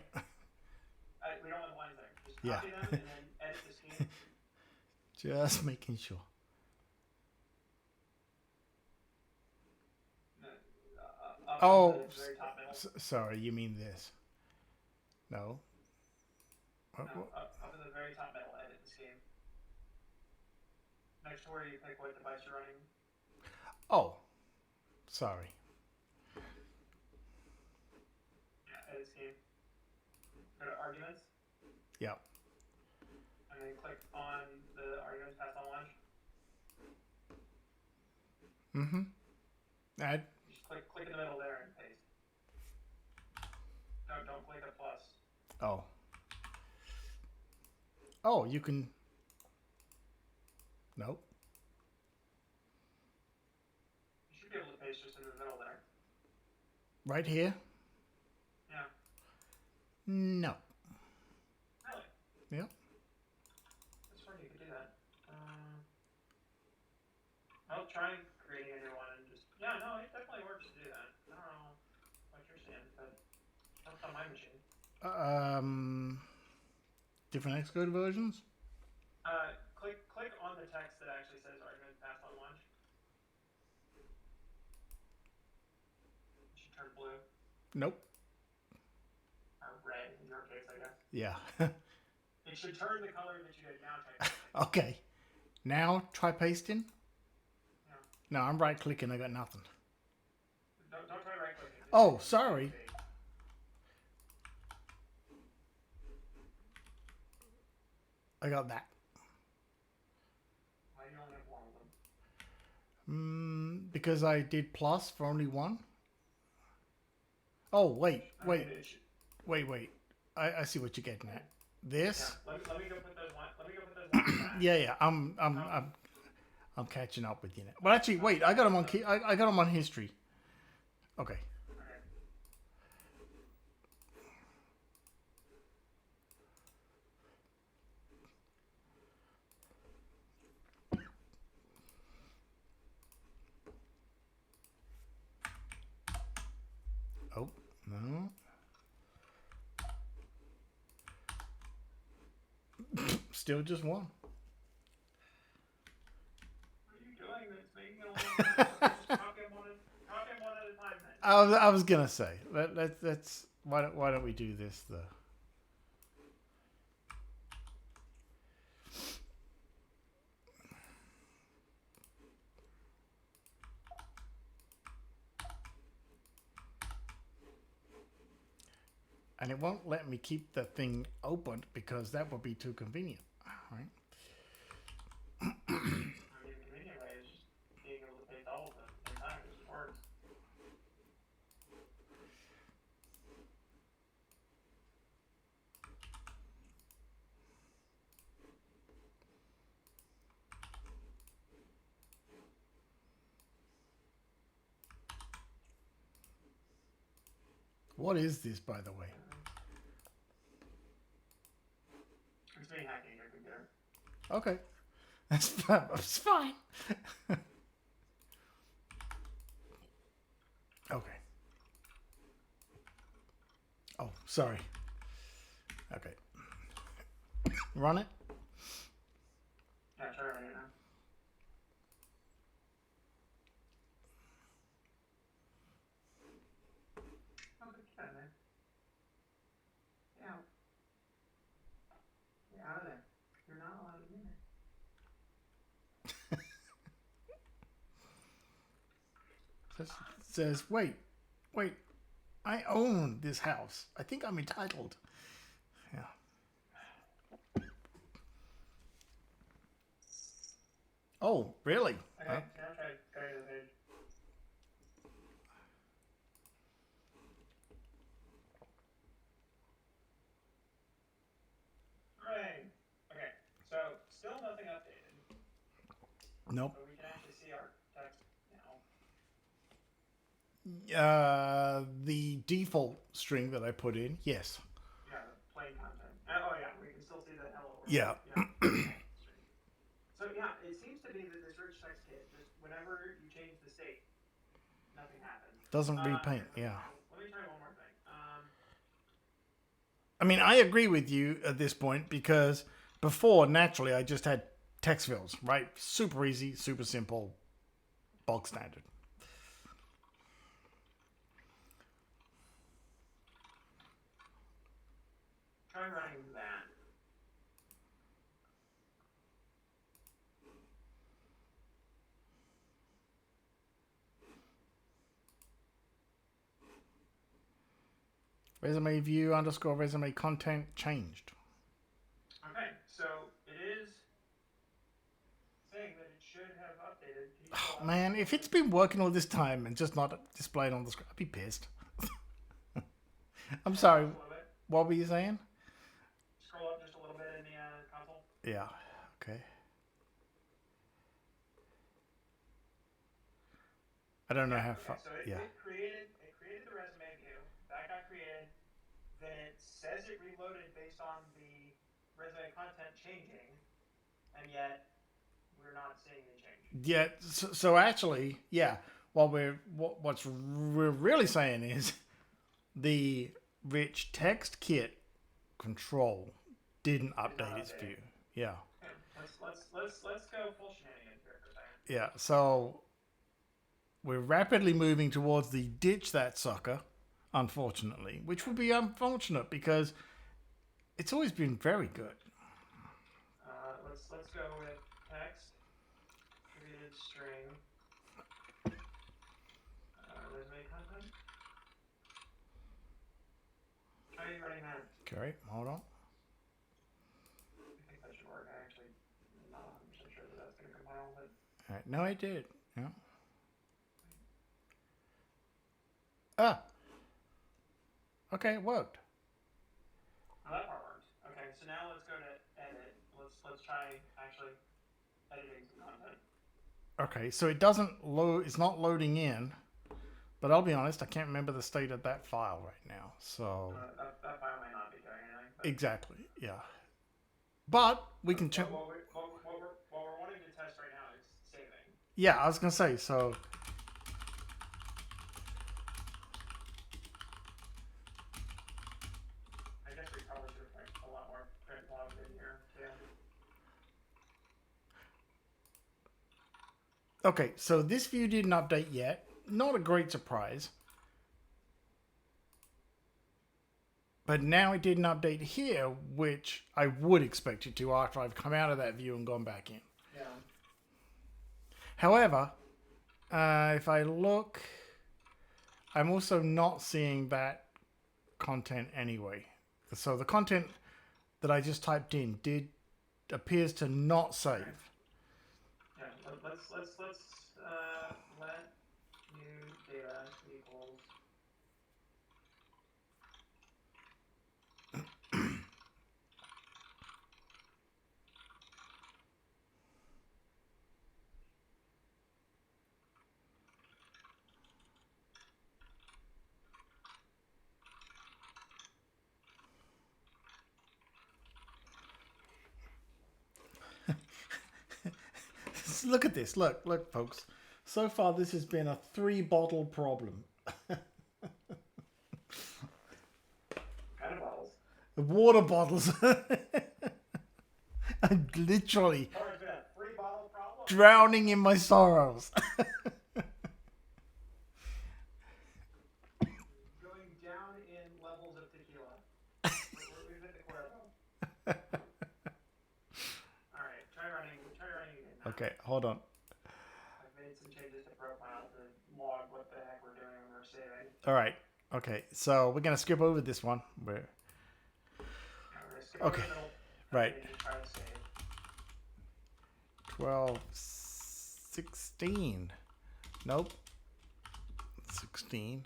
We don't want the lines there. Just Yeah. copy them and then edit the scheme. Just making sure. Up Oh, in the very top middle. sorry. You mean this? No. No, up in the very top middle, edit the scheme. Next to where you pick what device you're running. Oh, sorry. Yeah, edit scheme. Go to arguments. Yeah. And then click on the arguments passed on launch. Mm-hmm. Add. click in the middle there and paste. No, don't click the plus. Oh. Oh, you can. Nope. You should be able to paste just in the middle there. Right here? Yeah. No. Really? Yep. That's funny you could do that. I'll try creating a new one and just. Yeah, no, it definitely works to do that. I don't know what you're saying, but that's on my machine. Different Xcode versions? Click on the text that actually says argument passed on launch. It should turn blue. Nope. Or red in your case, I guess. Yeah. It should turn the color that you had now typed. Okay. Now try pasting. Yeah. No, I'm right clicking. I got nothing. Don't try right clicking. Oh, sorry. I got that. Why do you only have one of them? Because I did plus for only one. Oh, wait. I see what you're getting at. This? Yeah, let me go put those one. Let me go put those ones back. Yeah. I'm catching up with you now. Well, actually, wait. I got them on. I got them on history. Okay. Oh no. Still just one. What are you doing? That's making it a little just copy them one at a time then. I was gonna say let's why don't we do this though? And it won't let me keep the thing open because that would be too convenient. All right. I mean, the convenient way is just being able to paste all of them at the same time. It just works. What is this, by the way? It's me hacking your computer. Okay. That's fine. Okay. Oh, sorry. Okay. Run it. Yeah, try running it now. Oh, good cat, man. Get out. Get out of there. You're not allowed in there. It says, wait, I own this house. I think I'm entitled. Yeah. Oh, really? Okay, now try going to the page. Hooray! Okay, so still nothing updated. Nope. But we can actually see our text now. The default string that I put in, yes. Yeah, the plain content. Oh yeah, we can still see the hello world. Yeah. So yeah, it seems to be that this rich text kit, just whenever you change the state, nothing happens. Doesn't repaint, yeah. Let me try one more thing. I mean, I agree with you at this point because before, naturally, I just had text fields, right? Super easy, super simple, bulk standard. Try running that. Resume view _ resume content changed. Okay, so it is saying that it should have updated. Can you scroll Man, if it's been working all this time and just not displayed on the screen, I'd be pissed. I'm sorry. Just a little bit. What were you saying? Scroll up just a little bit in the console. Yeah. Okay. I don't know how far. So it, Yeah. it created the resume view. That got created. Then it says it reloaded based on the resume content changing, and yet we're not seeing the change. Yeah. So actually, yeah. What's we're really saying is the rich text kit control didn't update its view. Yeah. Okay, let's go full shenanigans here for a second. Yeah. So we're rapidly moving towards the ditch that sucker, unfortunately, which would be unfortunate because it's always been very good. Let's go with text created string resume content. Try running that. Okay, hold on. I think that should work. I actually am not 100% sure that that's going to compile, but All right. No, I did. Yeah. Ah. Okay, it worked. oh, that part worked. Okay, so now let's go to edit. Let's try actually editing some content. Okay, so it doesn't load. It's not loading in. But I'll be honest, I can't remember the state of that file right now. So That file may not be doing anything. But exactly, yeah. But we can check. what we're wanting to test right now is saving. Yeah, I was gonna say so. I guess we probably should have put a lot more print logs in here too. Okay, so this view didn't update yet. Not a great surprise. But now it didn't update here, which I would expect it to after I've come out of that view and gone back in. Yeah. However, if I look, I'm also not seeing that content anyway. So the content that I just typed in appears to not save. Yeah. Let's let new data equals. Look at this. Look, folks. So far, this has been a 3-bottle problem. Kind of bottles. Water bottles. I'm literally Or it's been a 3-bottle problem. drowning in my sorrows. Going down in levels of tequila. We've hit the Cuervo. Alright, try running again now. Okay, hold on. I've made some changes to profile to log what the heck we're doing when we're saving. All right. Okay, so we're going to skip over this one. We're gonna skip over Okay, the middle, right. and just try to save. 12, 16. Nope. 16.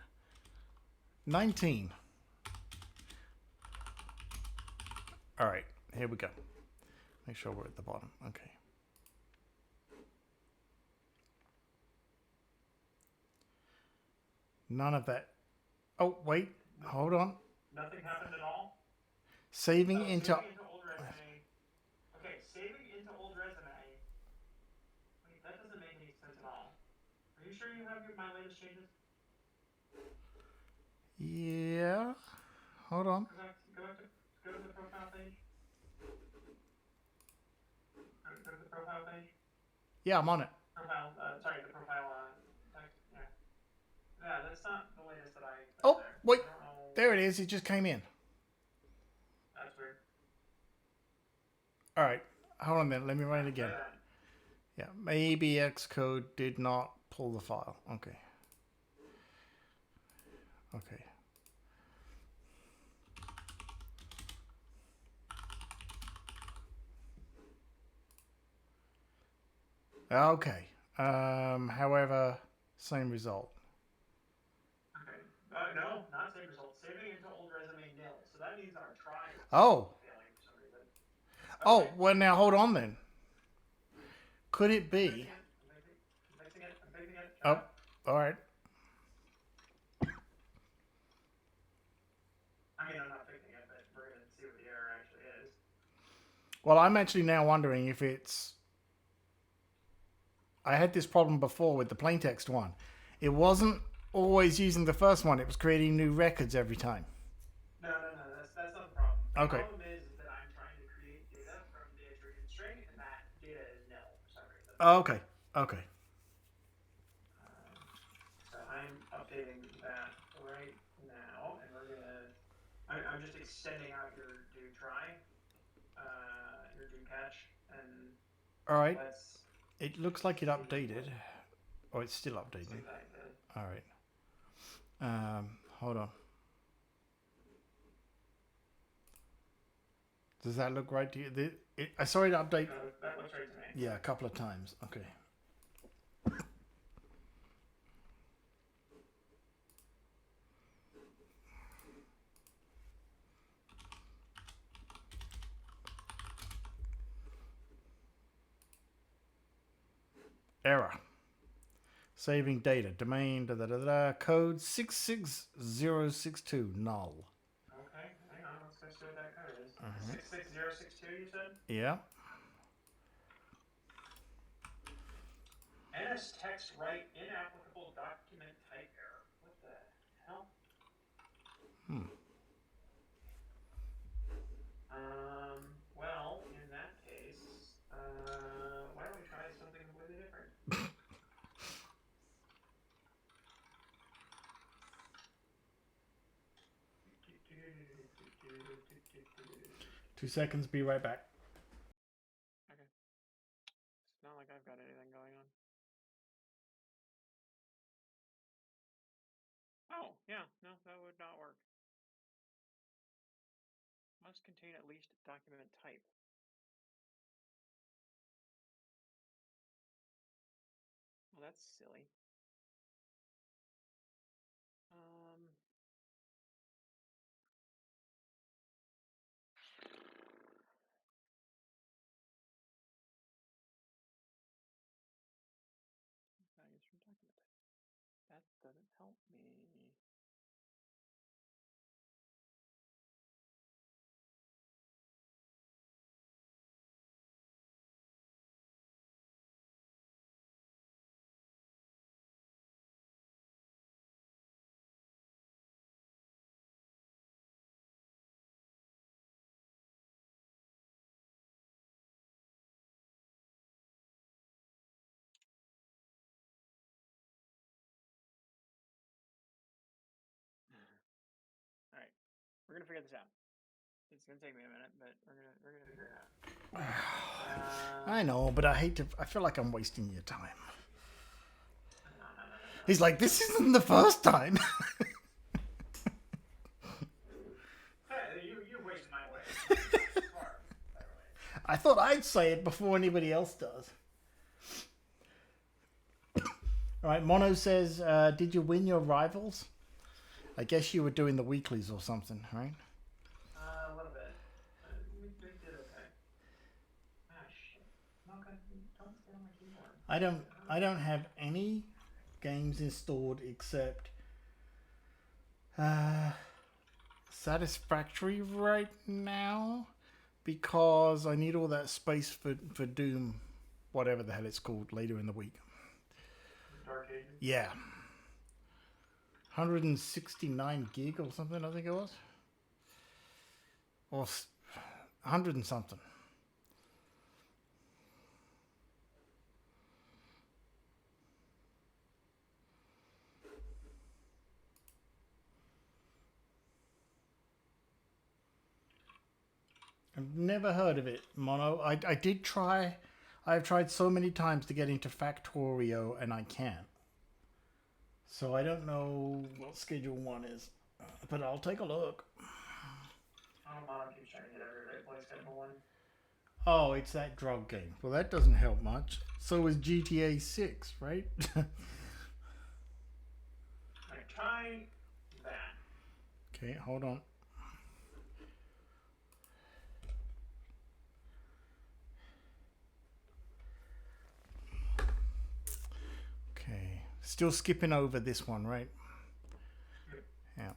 19. All right, here we go. Make sure we're at the bottom. Okay. None of that. Oh, wait. Hold on. Nothing happened at all? Saving Oh, into... saving into old resume. Okay, saving into old resume. Wait, that doesn't make any sense at all. Are you sure you have my latest changes? Yeah. Hold on. Go to the profile page. Go to the profile page. Yeah, I'm on it. Profile, sorry, the profile text. Yeah. Yeah, that's not the latest that I. Oh, there. wait. I don't know. There it is. It just came in. That's weird. All right. Hold on a minute. Let me run it again. Try that. Yeah, maybe Xcode did not pull the file. Okay. Okay. Okay. However, same result. Okay. No, not same result. Saving into old resume nil. So that means our try is Oh. failing for some reason. Oh, Okay. well, now hold on then. Could it I'm be? fixing it. I'm fixing it. I'm fixing it. Oh, all right. I mean, I'm not fixing it, but we're going to see what the error actually is. Well, I'm actually now wondering if it's... I had this problem before with the plaintext one. It wasn't always using the first one. It was creating new records every time. No, that's not the problem. The Okay. problem is that I'm trying to create data from the iterated string, and that data is nil for some reason. Okay. Okay. So I'm updating that right now, and we're gonna. I'm just extending out your do try, your do catch, and All right. let's. It looks like it updated. Oh, it's still updating. See what that did. All right. Hold on. Does that look right to you? I saw it update. That looks right to me. Yeah, a couple of times. Okay. Error. Saving data. Domain. Code 66062. Null. Okay, hang on. Let's go see what that code is. 66062. You said. Yeah. NS text write inapplicable document type error. What the hell? Well, in that case, why don't we try something completely different? 2 seconds. Be right back. Okay. It's not like I've got anything going on. Oh, yeah, no, that would not work. Must contain at least document type. Well, that's silly. Values from document type. That doesn't help me. All right, we're gonna figure this out. It's gonna take me a minute, but we're gonna figure it out. I know, but I hate to. I feel like I'm wasting your time. No. He's like, this isn't the first time. Hey, you're wasting my way. I thought I'd say it before anybody else does. All right, Mono says, did you win your rivals? I guess you were doing the weeklies or something, right? A little bit. We did okay. Ah, shit. Malcolm, don't stay on my keyboard. I don't have any games installed except Satisfactory right now because I need all that space for Doom, whatever the hell it's called, later in the week. Dark Ages? Yeah. 169 gig or something, I think it was. Or 100 and something. I've never heard of it, Mono. I did try. I've tried so many times to get into Factorio and I can't. So I don't know what Schedule 1 is. But I'll take a look. Oh, Mono keeps trying to get everybody to play Schedule 1. Oh, it's that drug game. Well, that doesn't help much. So is GTA 6, right? Try that. Okay, hold on. Okay, still skipping over this one, right? Yeah.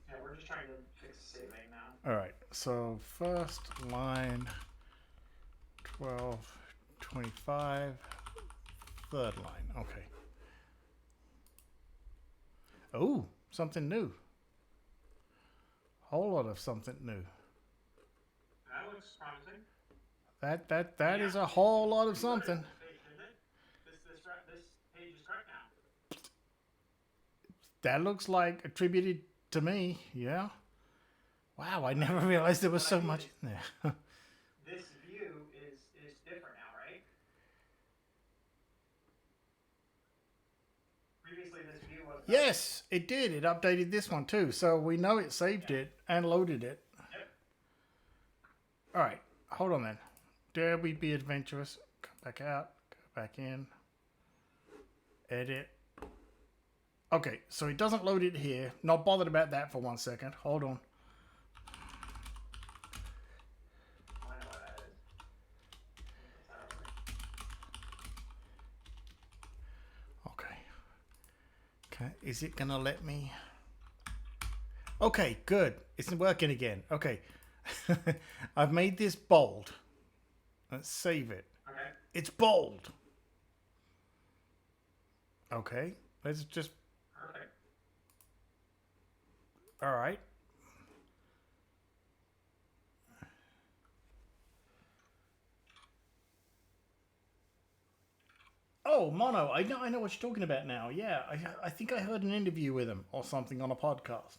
Yeah, we're just trying to fix saving now. All right. So first line, 12, 25. Third line. Okay. Oh, something new. Whole lot of something new. That looks promising. That is a whole lot of something. This page is correct now. That looks like attributed to me. Yeah. Wow, I never realized there was so much in there. This view is different now, right? Previously, this view was. Yes, it did. It updated this one too. So we know it saved it and loaded it. Yep. All right. Hold on then. Dare we be adventurous? Go back out. Go back in. Edit. Okay, so it doesn't load it here. Not bothered about that for 1 second. Hold on. I know what that is. Okay. Okay, is it gonna let me? Okay, good. It's working again. Okay. I've made this bold. Let's save it. Okay. It's bold. Okay. Let's just. Perfect. All right. Oh, Mono. I know what you're talking about now. Yeah, I think I heard an interview with him or something on a podcast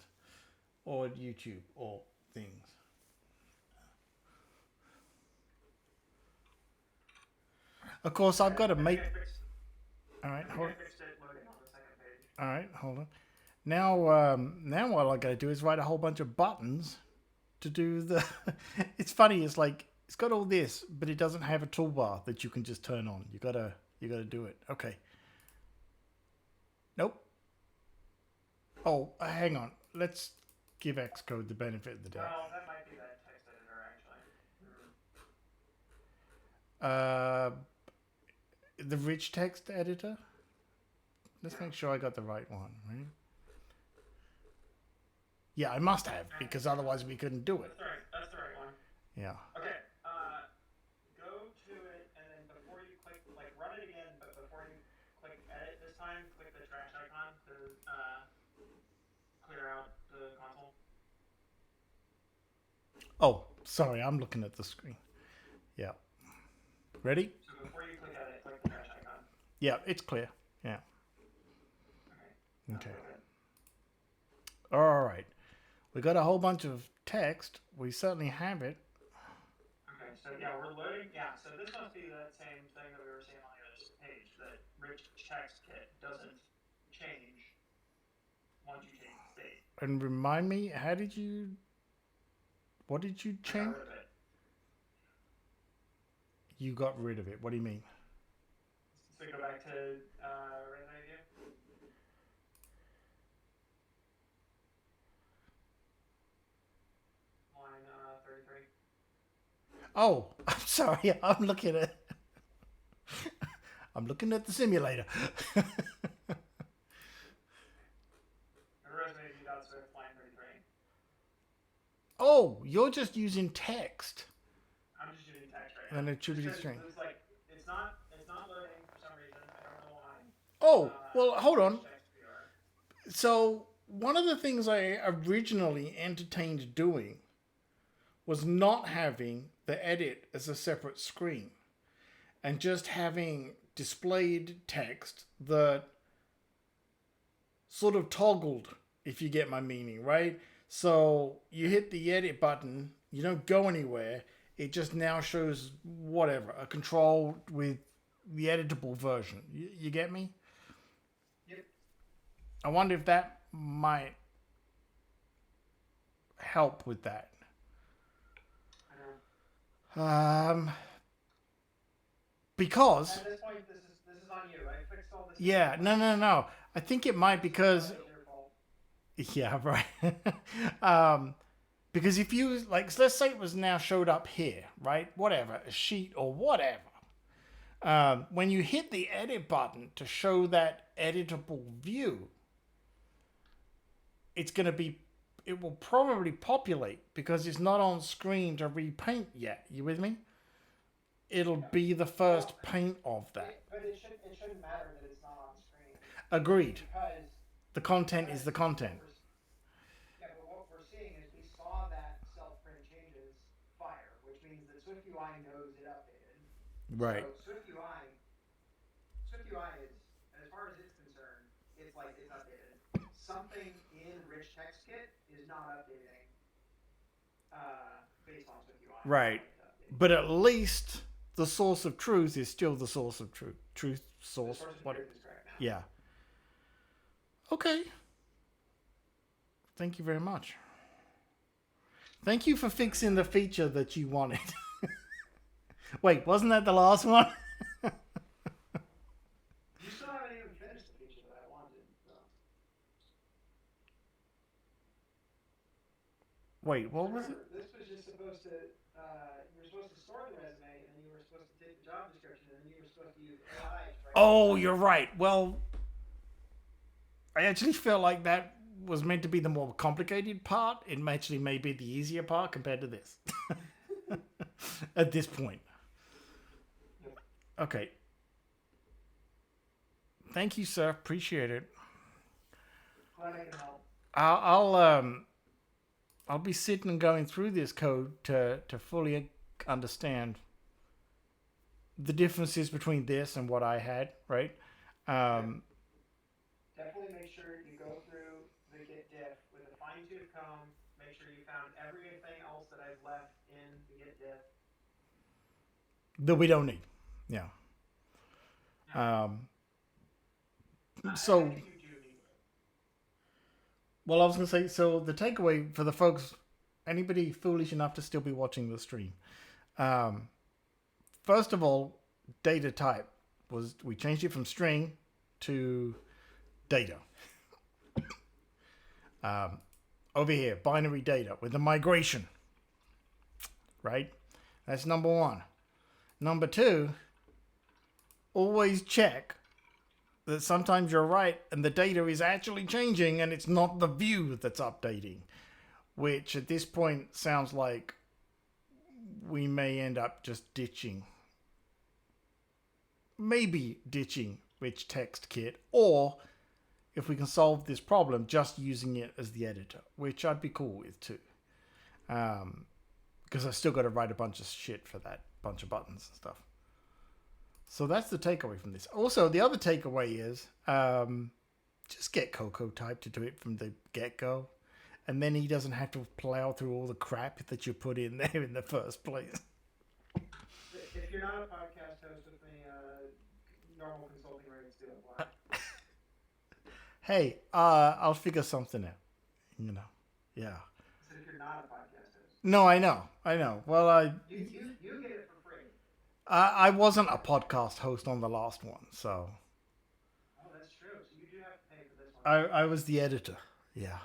or YouTube or things. Of course, I've got to make. All right, hold on. All right, hold on. Now what I got to do is write a whole bunch of buttons to do the. It's funny. It's like it's got all this, but it doesn't have a toolbar that you can just turn on. You gotta do it. Okay. Nope. Oh, hang on. Let's give Xcode the benefit of the doubt. Well, that might be that text editor, actually. The rich text editor. Let's make sure I got the right one, right? Yeah, I must have, because otherwise we couldn't do it. That's the right one. Yeah. Okay. Go to it, and then before you click, like, run it again, but before you click edit this time, click the trash icon to clear out the console. Oh, sorry, I'm looking at the screen. Yeah. Ready? So before you click edit, click the trash icon. Yeah, it's clear. Yeah. Okay. All right. We got a whole bunch of text. We certainly have it. Okay, so yeah, we're loading. Yeah, so this must be that same thing that we were seeing on the other page. That rich text kit doesn't change once you change the state. And remind me, what did you change? You got rid of it. What do you mean? So go back to resume view. Line 33. Oh, I'm sorry. I'm looking at the simulator. Resume view dot Swift line 33. Oh, you're just using text. I'm just using text right now. And it should be string. It's like it's not loading for some reason. I don't know why. Oh, well, hold on. So one of the things I originally entertained doing was not having the edit as a separate screen and just having displayed text that sort of toggled, if you get my meaning, right? So you hit the edit button, you don't go anywhere. It just now shows whatever, a control with the editable version. You get me? Yep. I wonder if that might help with that. Because At this point, this is on you. I fixed all this. yeah, no. I think it might because It's your fault. yeah, right. Because if you like, let's say it was now showed up here, right? Whatever, a sheet or whatever. When you hit the edit button to show that editable view, it's going to be, it will probably populate because it's not on screen to repaint yet. You with me? It'll be the first paint of that. But it shouldn't matter that it's not on screen Agreed. because The content is the content. yeah, but what we're seeing is we saw that self-print changes fire, which means that SwiftUI knows it updated. Right. So SwiftUI is, as far as it's concerned, it's like it's updated. Something in Rich Text Kit is not updating based on SwiftUI. Right. But at least the source of truth is still the source of truth. Truth source. The source of What? truth is correct. Yeah. Okay. Thank you very much. Thank you for fixing the feature that you wanted. Wait, wasn't that the last one? You still haven't even finished the feature that I wanted. So. Wait, what was it? This was just supposed to, you were supposed to store the resume, and then you were supposed to take the job description, and then you were supposed to use AI to write. Oh, you're right. Well, I actually feel like that was meant to be the more complicated part. It actually may be the easier part compared to this. At this point. Okay. Thank you, sir. Appreciate it. Glad I can help. I'll be sitting and going through this code to fully understand the differences between this and what I had, right? Definitely make sure you go through the Git diff with a fine-tooth comb. Make sure you found everything else that I've left in the Git diff. That we don't need. Yeah. So, I think you do need it. well, I was going to say, so the takeaway for the folks, anybody foolish enough to still be watching the stream. First of all, data type was, we changed it from string to data. Over here, binary data with the migration, right? That's number one. Number two, always check that sometimes you're right and the data is actually changing and it's not the view that's updating, which at this point sounds like we may end up just ditching. Maybe ditching Rich Text Kit, or if we can solve this problem, just using it as the editor, which I'd be cool with too. Because I still got to write a bunch of shit for that bunch of buttons and stuff. So that's the takeaway from this. Also, the other takeaway is just get Coco Type to do it from the get-go. And then he doesn't have to plow through all the crap that you put in there in the first place. If you're not a podcast host with me, normal consulting rates do apply. Hey, I'll figure something out. You know, yeah. So if you're not a podcast host, No, I know. Well, you get it for free. I wasn't a podcast host on the last one, so Oh, that's true. So you do have to pay for this one. I was the editor. Yeah.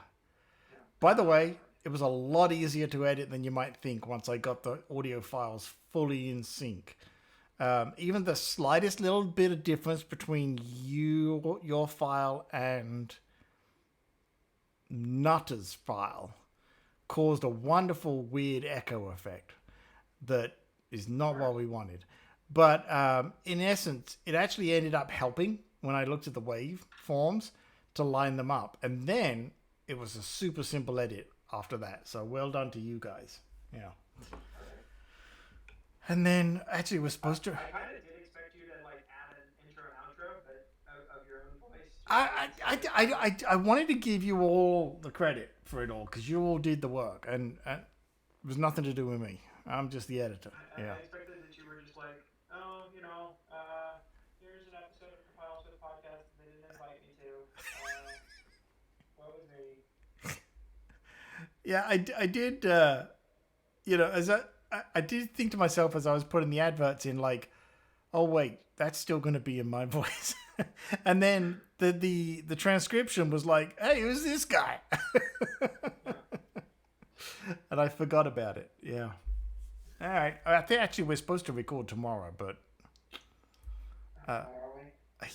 By the way, it was a lot easier to edit than you might think once I got the audio files fully in sync. Even the slightest little bit of difference between your file and Nutter's file caused a wonderful weird echo effect that is not what we wanted. But in essence, it actually ended up helping when I looked at the waveforms to line them up. And then it was a super simple edit after that. So well done to you guys. Yeah. And then actually we're supposed to... I kind of did expect you to like add an intro and outro, but of your own voice. I wanted to give you all the credit for it all because you all did the work and it was nothing to do with me. I'm just the editor. Yeah. I expected that you were just like, oh, here's an episode of Compile Swift podcast they didn't invite me to. What was me? Yeah, I did. I did think to myself as I was putting the adverts in, like, oh wait, that's still going to be in my voice. And then the transcription was like, hey, who's this guy? And I forgot about it. Yeah. All right. I think actually we're supposed to record tomorrow, but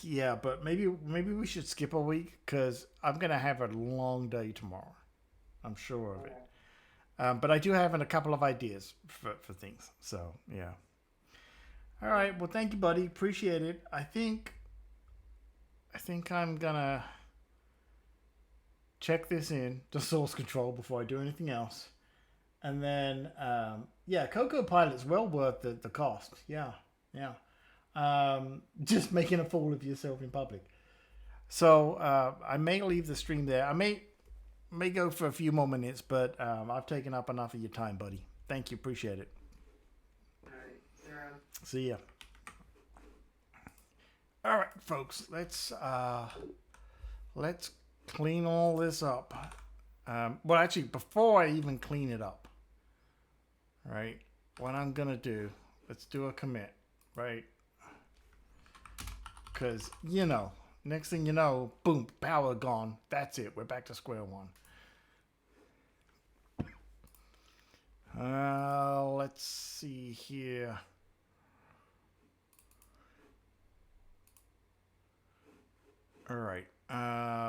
yeah, but maybe we should skip a week because I'm gonna have a long day tomorrow. I'm sure of it. But I do have a couple of ideas for things. So yeah. All right. Well, thank you, buddy. Appreciate it. I think I'm gonna check this in to source control before I do anything else. And then, yeah, Coco Pilot's well worth the cost. Yeah. Just making a fool of yourself in public. So I may leave the stream there. I may go for a few more minutes, but I've taken up enough of your time, buddy. Thank you. Appreciate it. All right, Sarah. See ya. All right, folks. Let's clean all this up. Well, actually, before I even clean it up, right? What I'm gonna do? Let's do a commit, right? Because next thing you know, boom, power gone. That's it. We're back to square one. Let's see here. All right.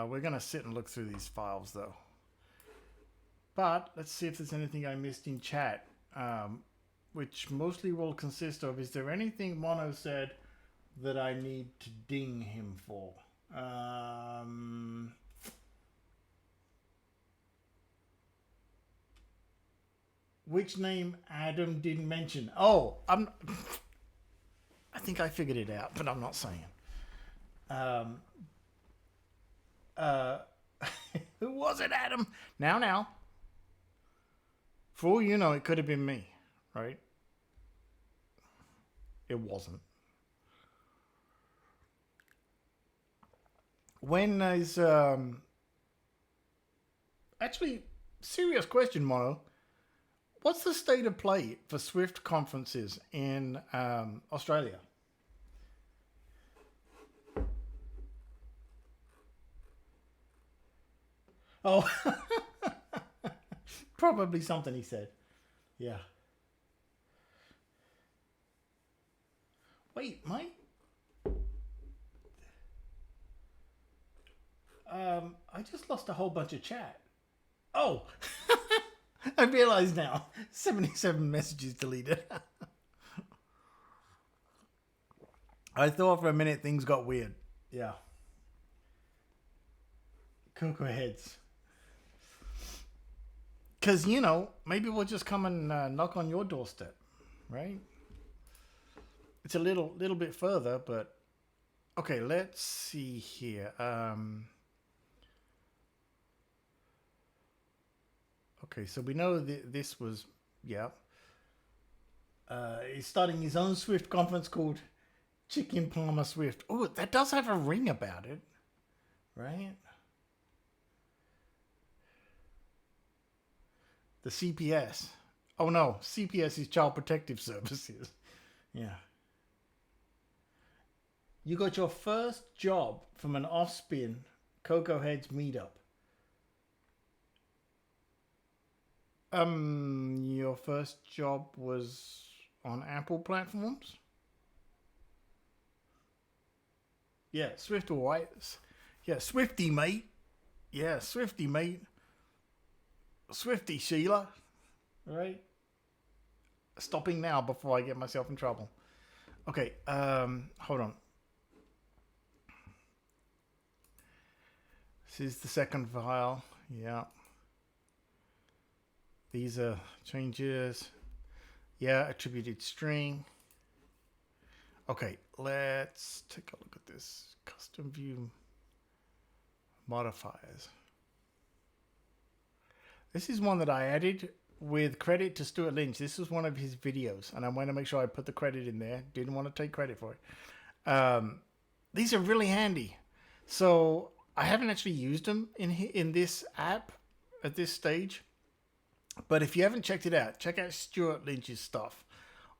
We're going to sit and look through these files, though. But let's see if there's anything I missed in chat, which mostly will consist of, is there anything Mono said that I need to ding him for? Which name Adam didn't mention? Oh, I think I figured it out, but I'm not saying. Who was it, Adam? Now. For all you know, it could have been me, right? It wasn't. When is actually serious question, Mono? What's the state of play for Swift conferences in Australia? Oh, probably something he said. Yeah. Wait, mate. I just lost a whole bunch of chat. Oh, I realize now. 77 messages deleted. I thought for a minute things got weird. Yeah. Cocoa heads. Because, maybe we'll just come and knock on your doorstep, right? It's a little bit further, but... Okay, let's see here. Okay, so we know this was... Yeah. He's starting his own Swift conference called Chicken Palmer Swift. Oh, that does have a ring about it, right? The CPS. Oh no, CPS is Child Protective Services. Yeah. You got your first job from an off-spin Cocoa Heads meetup. Your first job was on Apple platforms? Yeah, Swift or White. Yeah, Swifty, mate. Yeah, Swifty, mate. Swifty, Sheila. Right? Stopping now before I get myself in trouble. Okay, hold on. This is the second file. Yeah. These are changes. Yeah, attributed string. Okay, let's take a look at this. Custom view modifiers. This is one that I added with credit to Stuart Lynch. This was one of his videos, and I want to make sure I put the credit in there. Didn't want to take credit for it. These are really handy. So I haven't actually used them in this app at this stage. But if you haven't checked it out, check out Stuart Lynch's stuff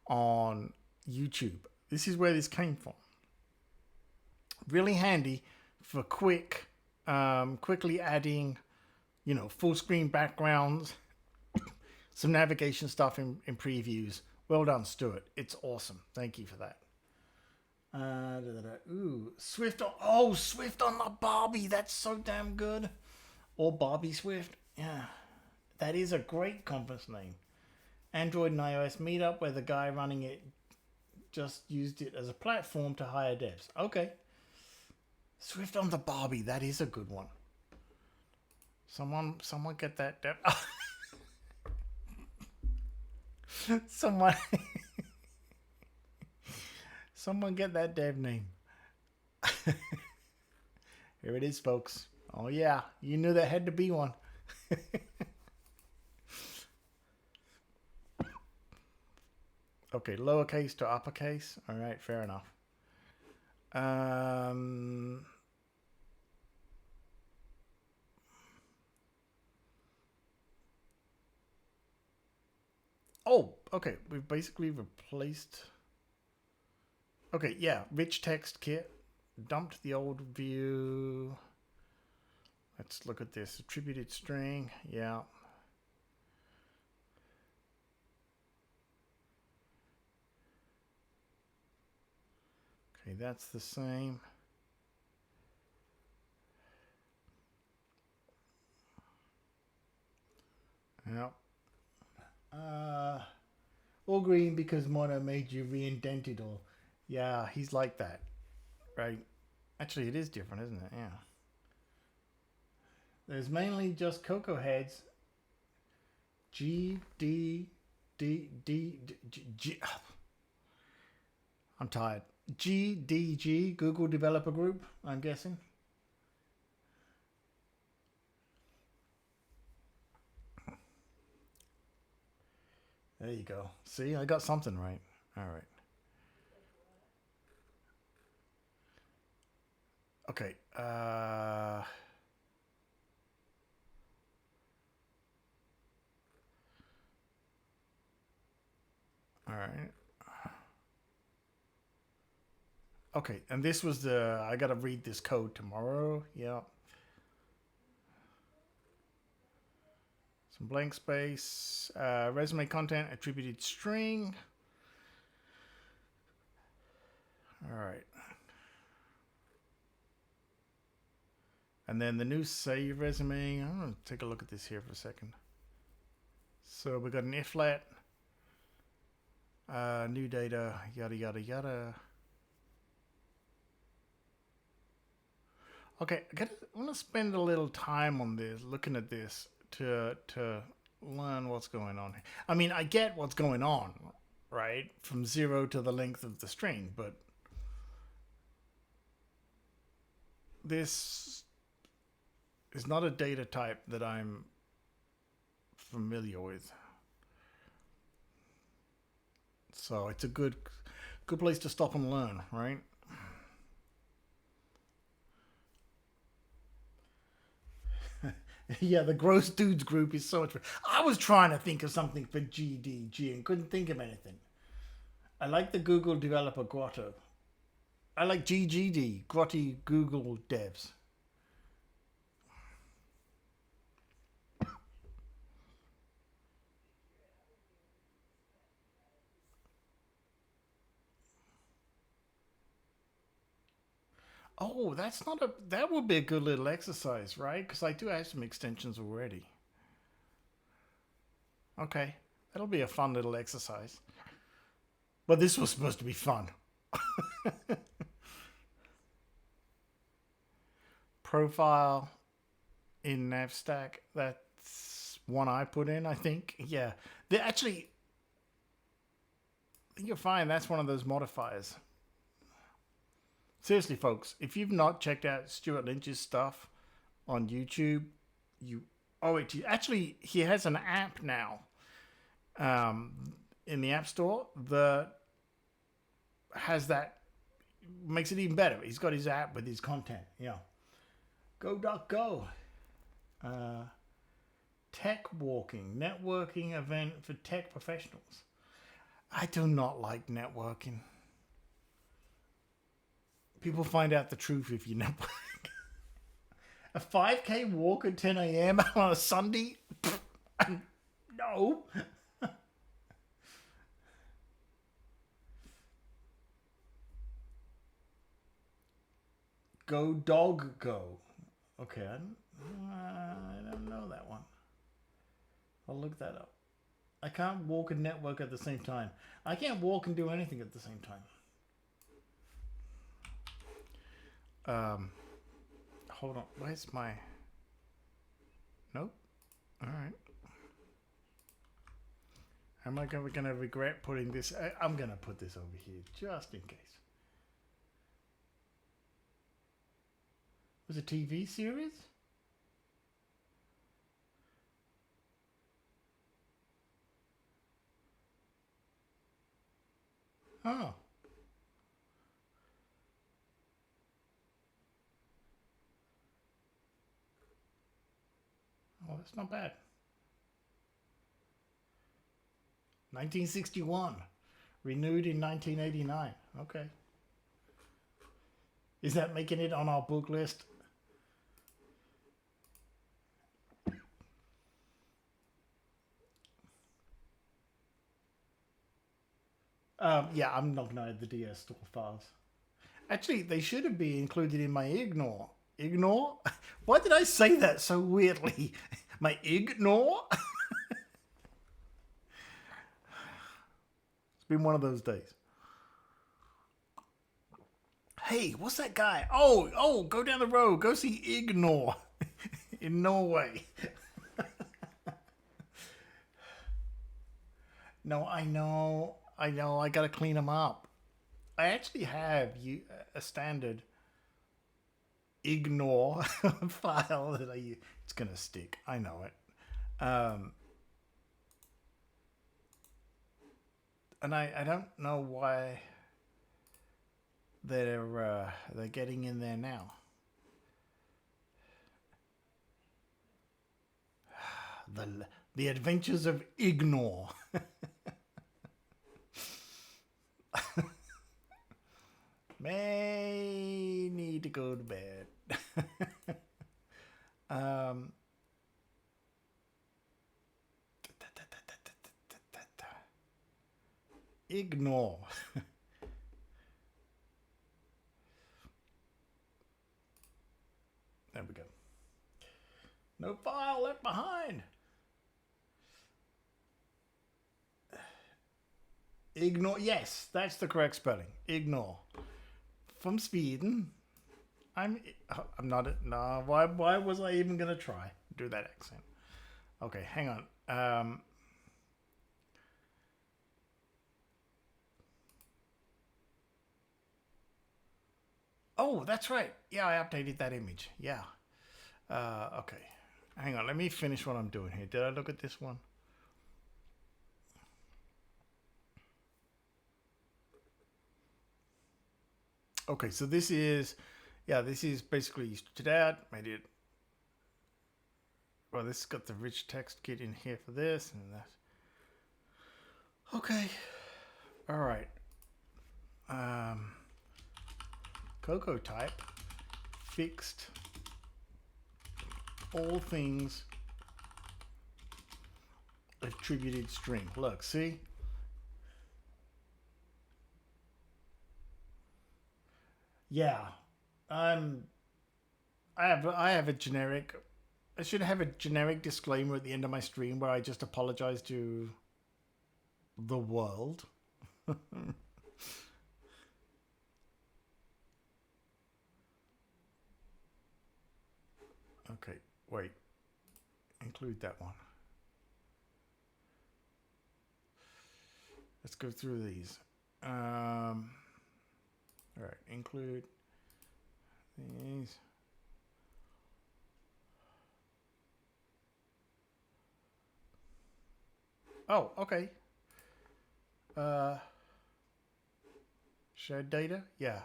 on YouTube. This is where this came from. Really handy for quickly adding, full screen backgrounds, some navigation stuff in previews. Well done, Stuart. It's awesome. Thank you for that. Ooh, Swift. Swift on the Barbie. That's so damn good. Or Barbie Swift. Yeah. That is a great conference name. Android and iOS meetup where the guy running it just used it as a platform to hire devs. Okay. Swift on the Barbie. That is a good one. Someone get that dev. Someone get that dev name. Here it is, folks. Oh yeah, you knew there had to be one. Okay, lowercase to uppercase. All right, fair enough. Oh, okay. We've basically replaced. Okay, yeah. Rich text kit. Dumped the old view. Let's look at this. Attributed string. Yeah. Okay, that's the same. Yep. All green because Mono made you re-indent it all. Yeah, he's like that. Right? Actually, it is different, isn't it? Yeah. There's mainly just Cocoa Heads. G, D, D, D, D, G. I'm tired. GDG, Google Developer Group, I'm guessing. There you go. See, I got something right. All right. Okay. All right. Okay, and this was I gotta read this code tomorrow. Yeah. Some blank space. Resume content, attributed string. All right. And then the new save resume. I'm going to take a look at this here for a second. So we got an iflat. New data, yada, yada, yada. Okay, I want to spend a little time on this, looking at this to learn what's going on here. I mean, I get what's going on, right? From 0 to the length of the string, but this is not a data type that I'm familiar with. So it's a good place to stop and learn, right? Yeah, the gross dudes group is so much fun. I was trying to think of something for GDG and couldn't think of anything. I like the Google Developer Grotto. I like GGD, Grotty Google Devs. Oh, that would be a good little exercise, right? Because I do have some extensions already. Okay, that'll be a fun little exercise. But this was supposed to be fun. Profile in Navstack, that's one I put in, I think. Yeah, you'll find that's one of those modifiers. Seriously, folks, if you've not checked out Stuart Lynch's stuff on YouTube, you owe it to you. Actually, he has an app now in the App Store that has that, makes it even better. He's got his app with his content. Yeah. Go, Duck, go. Tech walking, networking event for tech professionals. I do not like networking. People find out the truth if you network. A 5K walk at 10 a.m. on a Sunday? No. Go dog go. Okay, I don't know that one. I'll look that up. I can't walk and network at the same time. I can't walk and do anything at the same time. Hold on. Where's my... Nope. All right. Am I going to regret putting this... I'm going to put this over here just in case. Was it a TV series? Oh. Oh, that's not bad. 1961. Renewed in 1989. Okay. Is that making it on our book list? Yeah, I'm not going to add the DS store files. Actually, they should have been included in my ignore. Ignore? Why did I say that so weirdly? My ignore? It's been one of those days. Hey, what's that guy? Oh, go down the road. Go see Ignore in Norway. No, I know. I got to clean them up. I actually have a standard Ignore file that I use. It's going to stick. I know it. And I don't know why they're getting in there now. The Adventures of Ignore. May need to go to bed. Ignore. There we go. No file left behind. Ignore. Yes, that's the correct spelling. Ignore. From Sweden. I'm not. No. Why was I even gonna try do that accent? Okay, hang on. Oh, that's right. Yeah, I updated that image. Yeah. Okay. Hang on. Let me finish what I'm doing here. Did I look at this one? Okay, so this is basically used to that. Made it. Well, this has got the rich text kit in here for this and that. Okay. All right. Cocoa type fixed all things attributed string. Look, see? Yeah. I have a generic. I should have a generic disclaimer at the end of my stream where I just apologize to the world. Okay, wait. Include that one. Let's go through these. All right, include these. Oh, okay. Shared data? Yeah.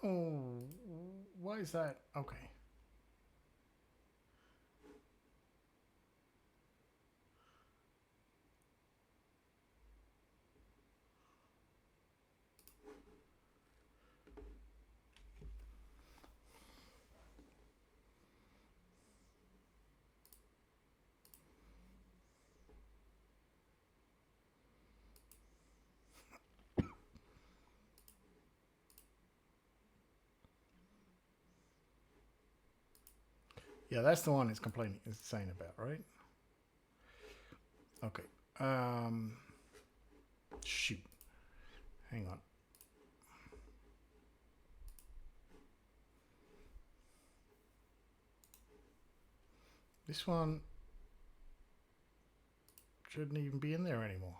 Oh, why is that? Okay. Yeah, that's the one it's complaining, it's saying about, right? Okay. Shoot. Hang on. This one shouldn't even be in there anymore.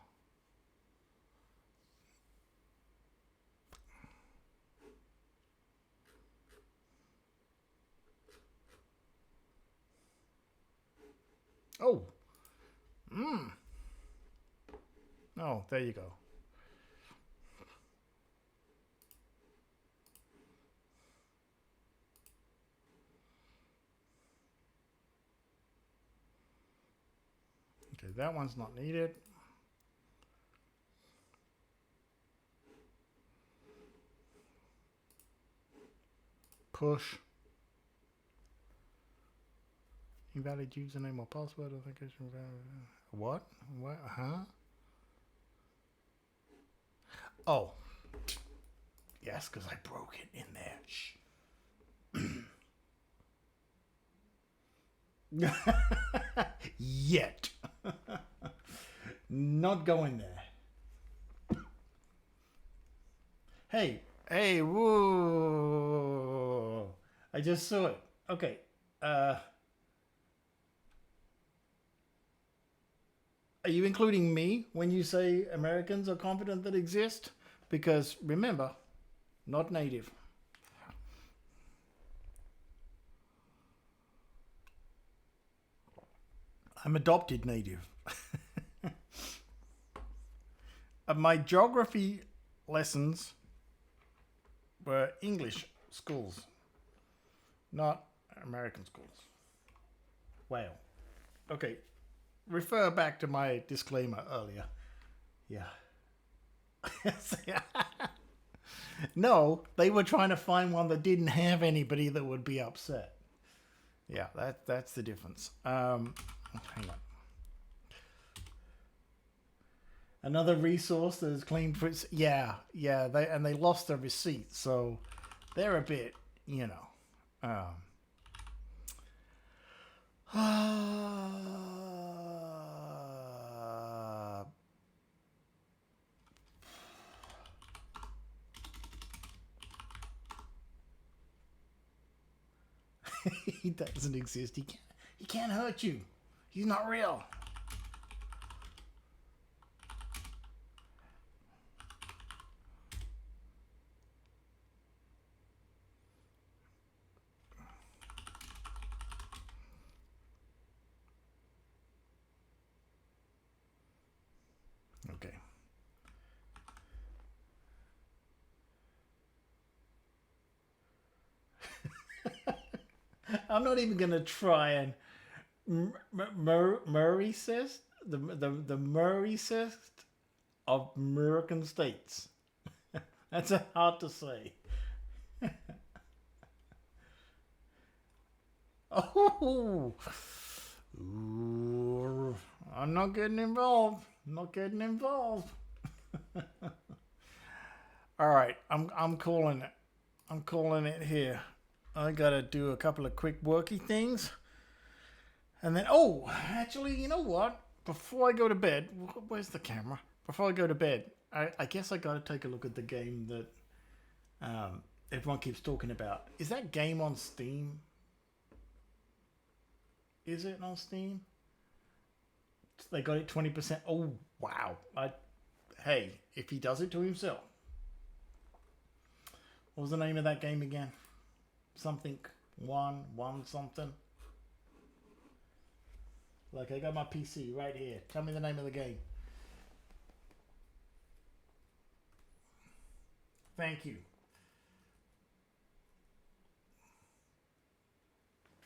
Oh. Oh, there you go. Okay, that one's not needed. Push. Invalid username or password. Authentication valid. What? What? Huh? Oh. Yes, because I broke it in there. Shh. Yet. Not going there. Hey, hey, whoa. I just saw it. Okay. Are you including me when you say Americans are confident that exist? Because remember, not native. I'm adopted native. My geography lessons were English schools, not American schools. Wow. Okay. Refer back to my disclaimer earlier. Yeah. No, they were trying to find one that didn't have anybody that would be upset. Yeah, that's the difference. Hang on. Another resource that is claimed for its they lost their receipt, so they're a bit, you know. He doesn't exist. He can't hurt you. He's not real. Okay. I'm not even gonna try and Murray cyst, the Murray cyst of American states. That's hard to say. Oh, ooh, I'm not getting involved. Not getting involved. All right, I'm calling it. I'm calling it here. I gotta do a couple of quick worky things. And then, oh, actually, you know what? Before I go to bed, where's the camera? Before I go to bed, I guess I gotta take a look at the game that everyone keeps talking about. Is that game on Steam? Is it on Steam? They got it 20%. Oh, wow. Hey, if he does it to himself. What was the name of that game again? Something, one something. Like, I got my PC right here. Tell me the name of the game. Thank you.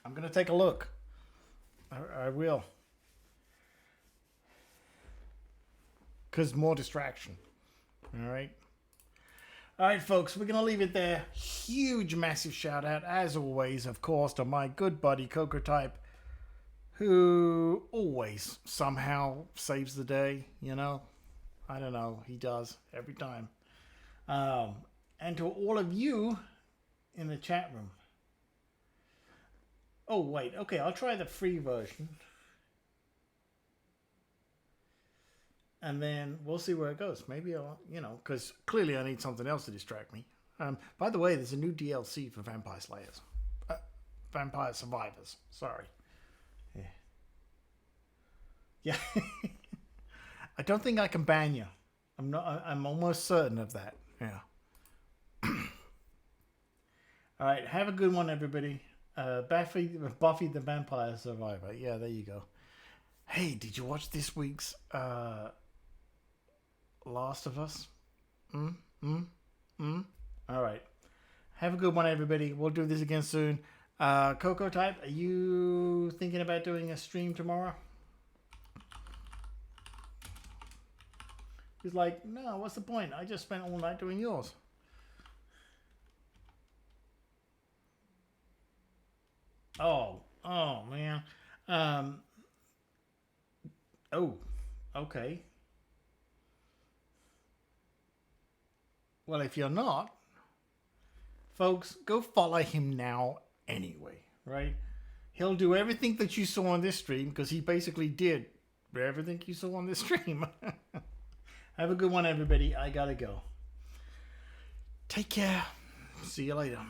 I'm going to take a look. I will. Because more distraction. All right. All right, folks, we're going to leave it there. Huge, massive shout out, as always, of course, to my good buddy Coco Type, who always somehow saves the day, you know. I don't know. He does every time. And to all of you in the chat room. Oh, wait. Okay, I'll try the free version. And then we'll see where it goes. Maybe I'll, you know, because clearly I need something else to distract me. By the way, there's a new DLC for Vampire Slayers. Vampire Survivors. Sorry. Yeah. I don't think I can ban you. I'm almost certain of that. Yeah. All right. Have a good one, everybody. Buffy the Vampire Survivor. Yeah, there you go. Hey, did you watch this week's Last of Us? All right. Have a good one, everybody. We'll do this again soon. Coco Type, are you thinking about doing a stream tomorrow? He's like, no, what's the point? I just spent all night doing yours. Oh, man. Oh, okay. Well, if you're not, folks, go follow him now anyway, right? He'll do everything that you saw on this stream because he basically did everything you saw on this stream. Have a good one, everybody. I gotta go. Take care. See you later.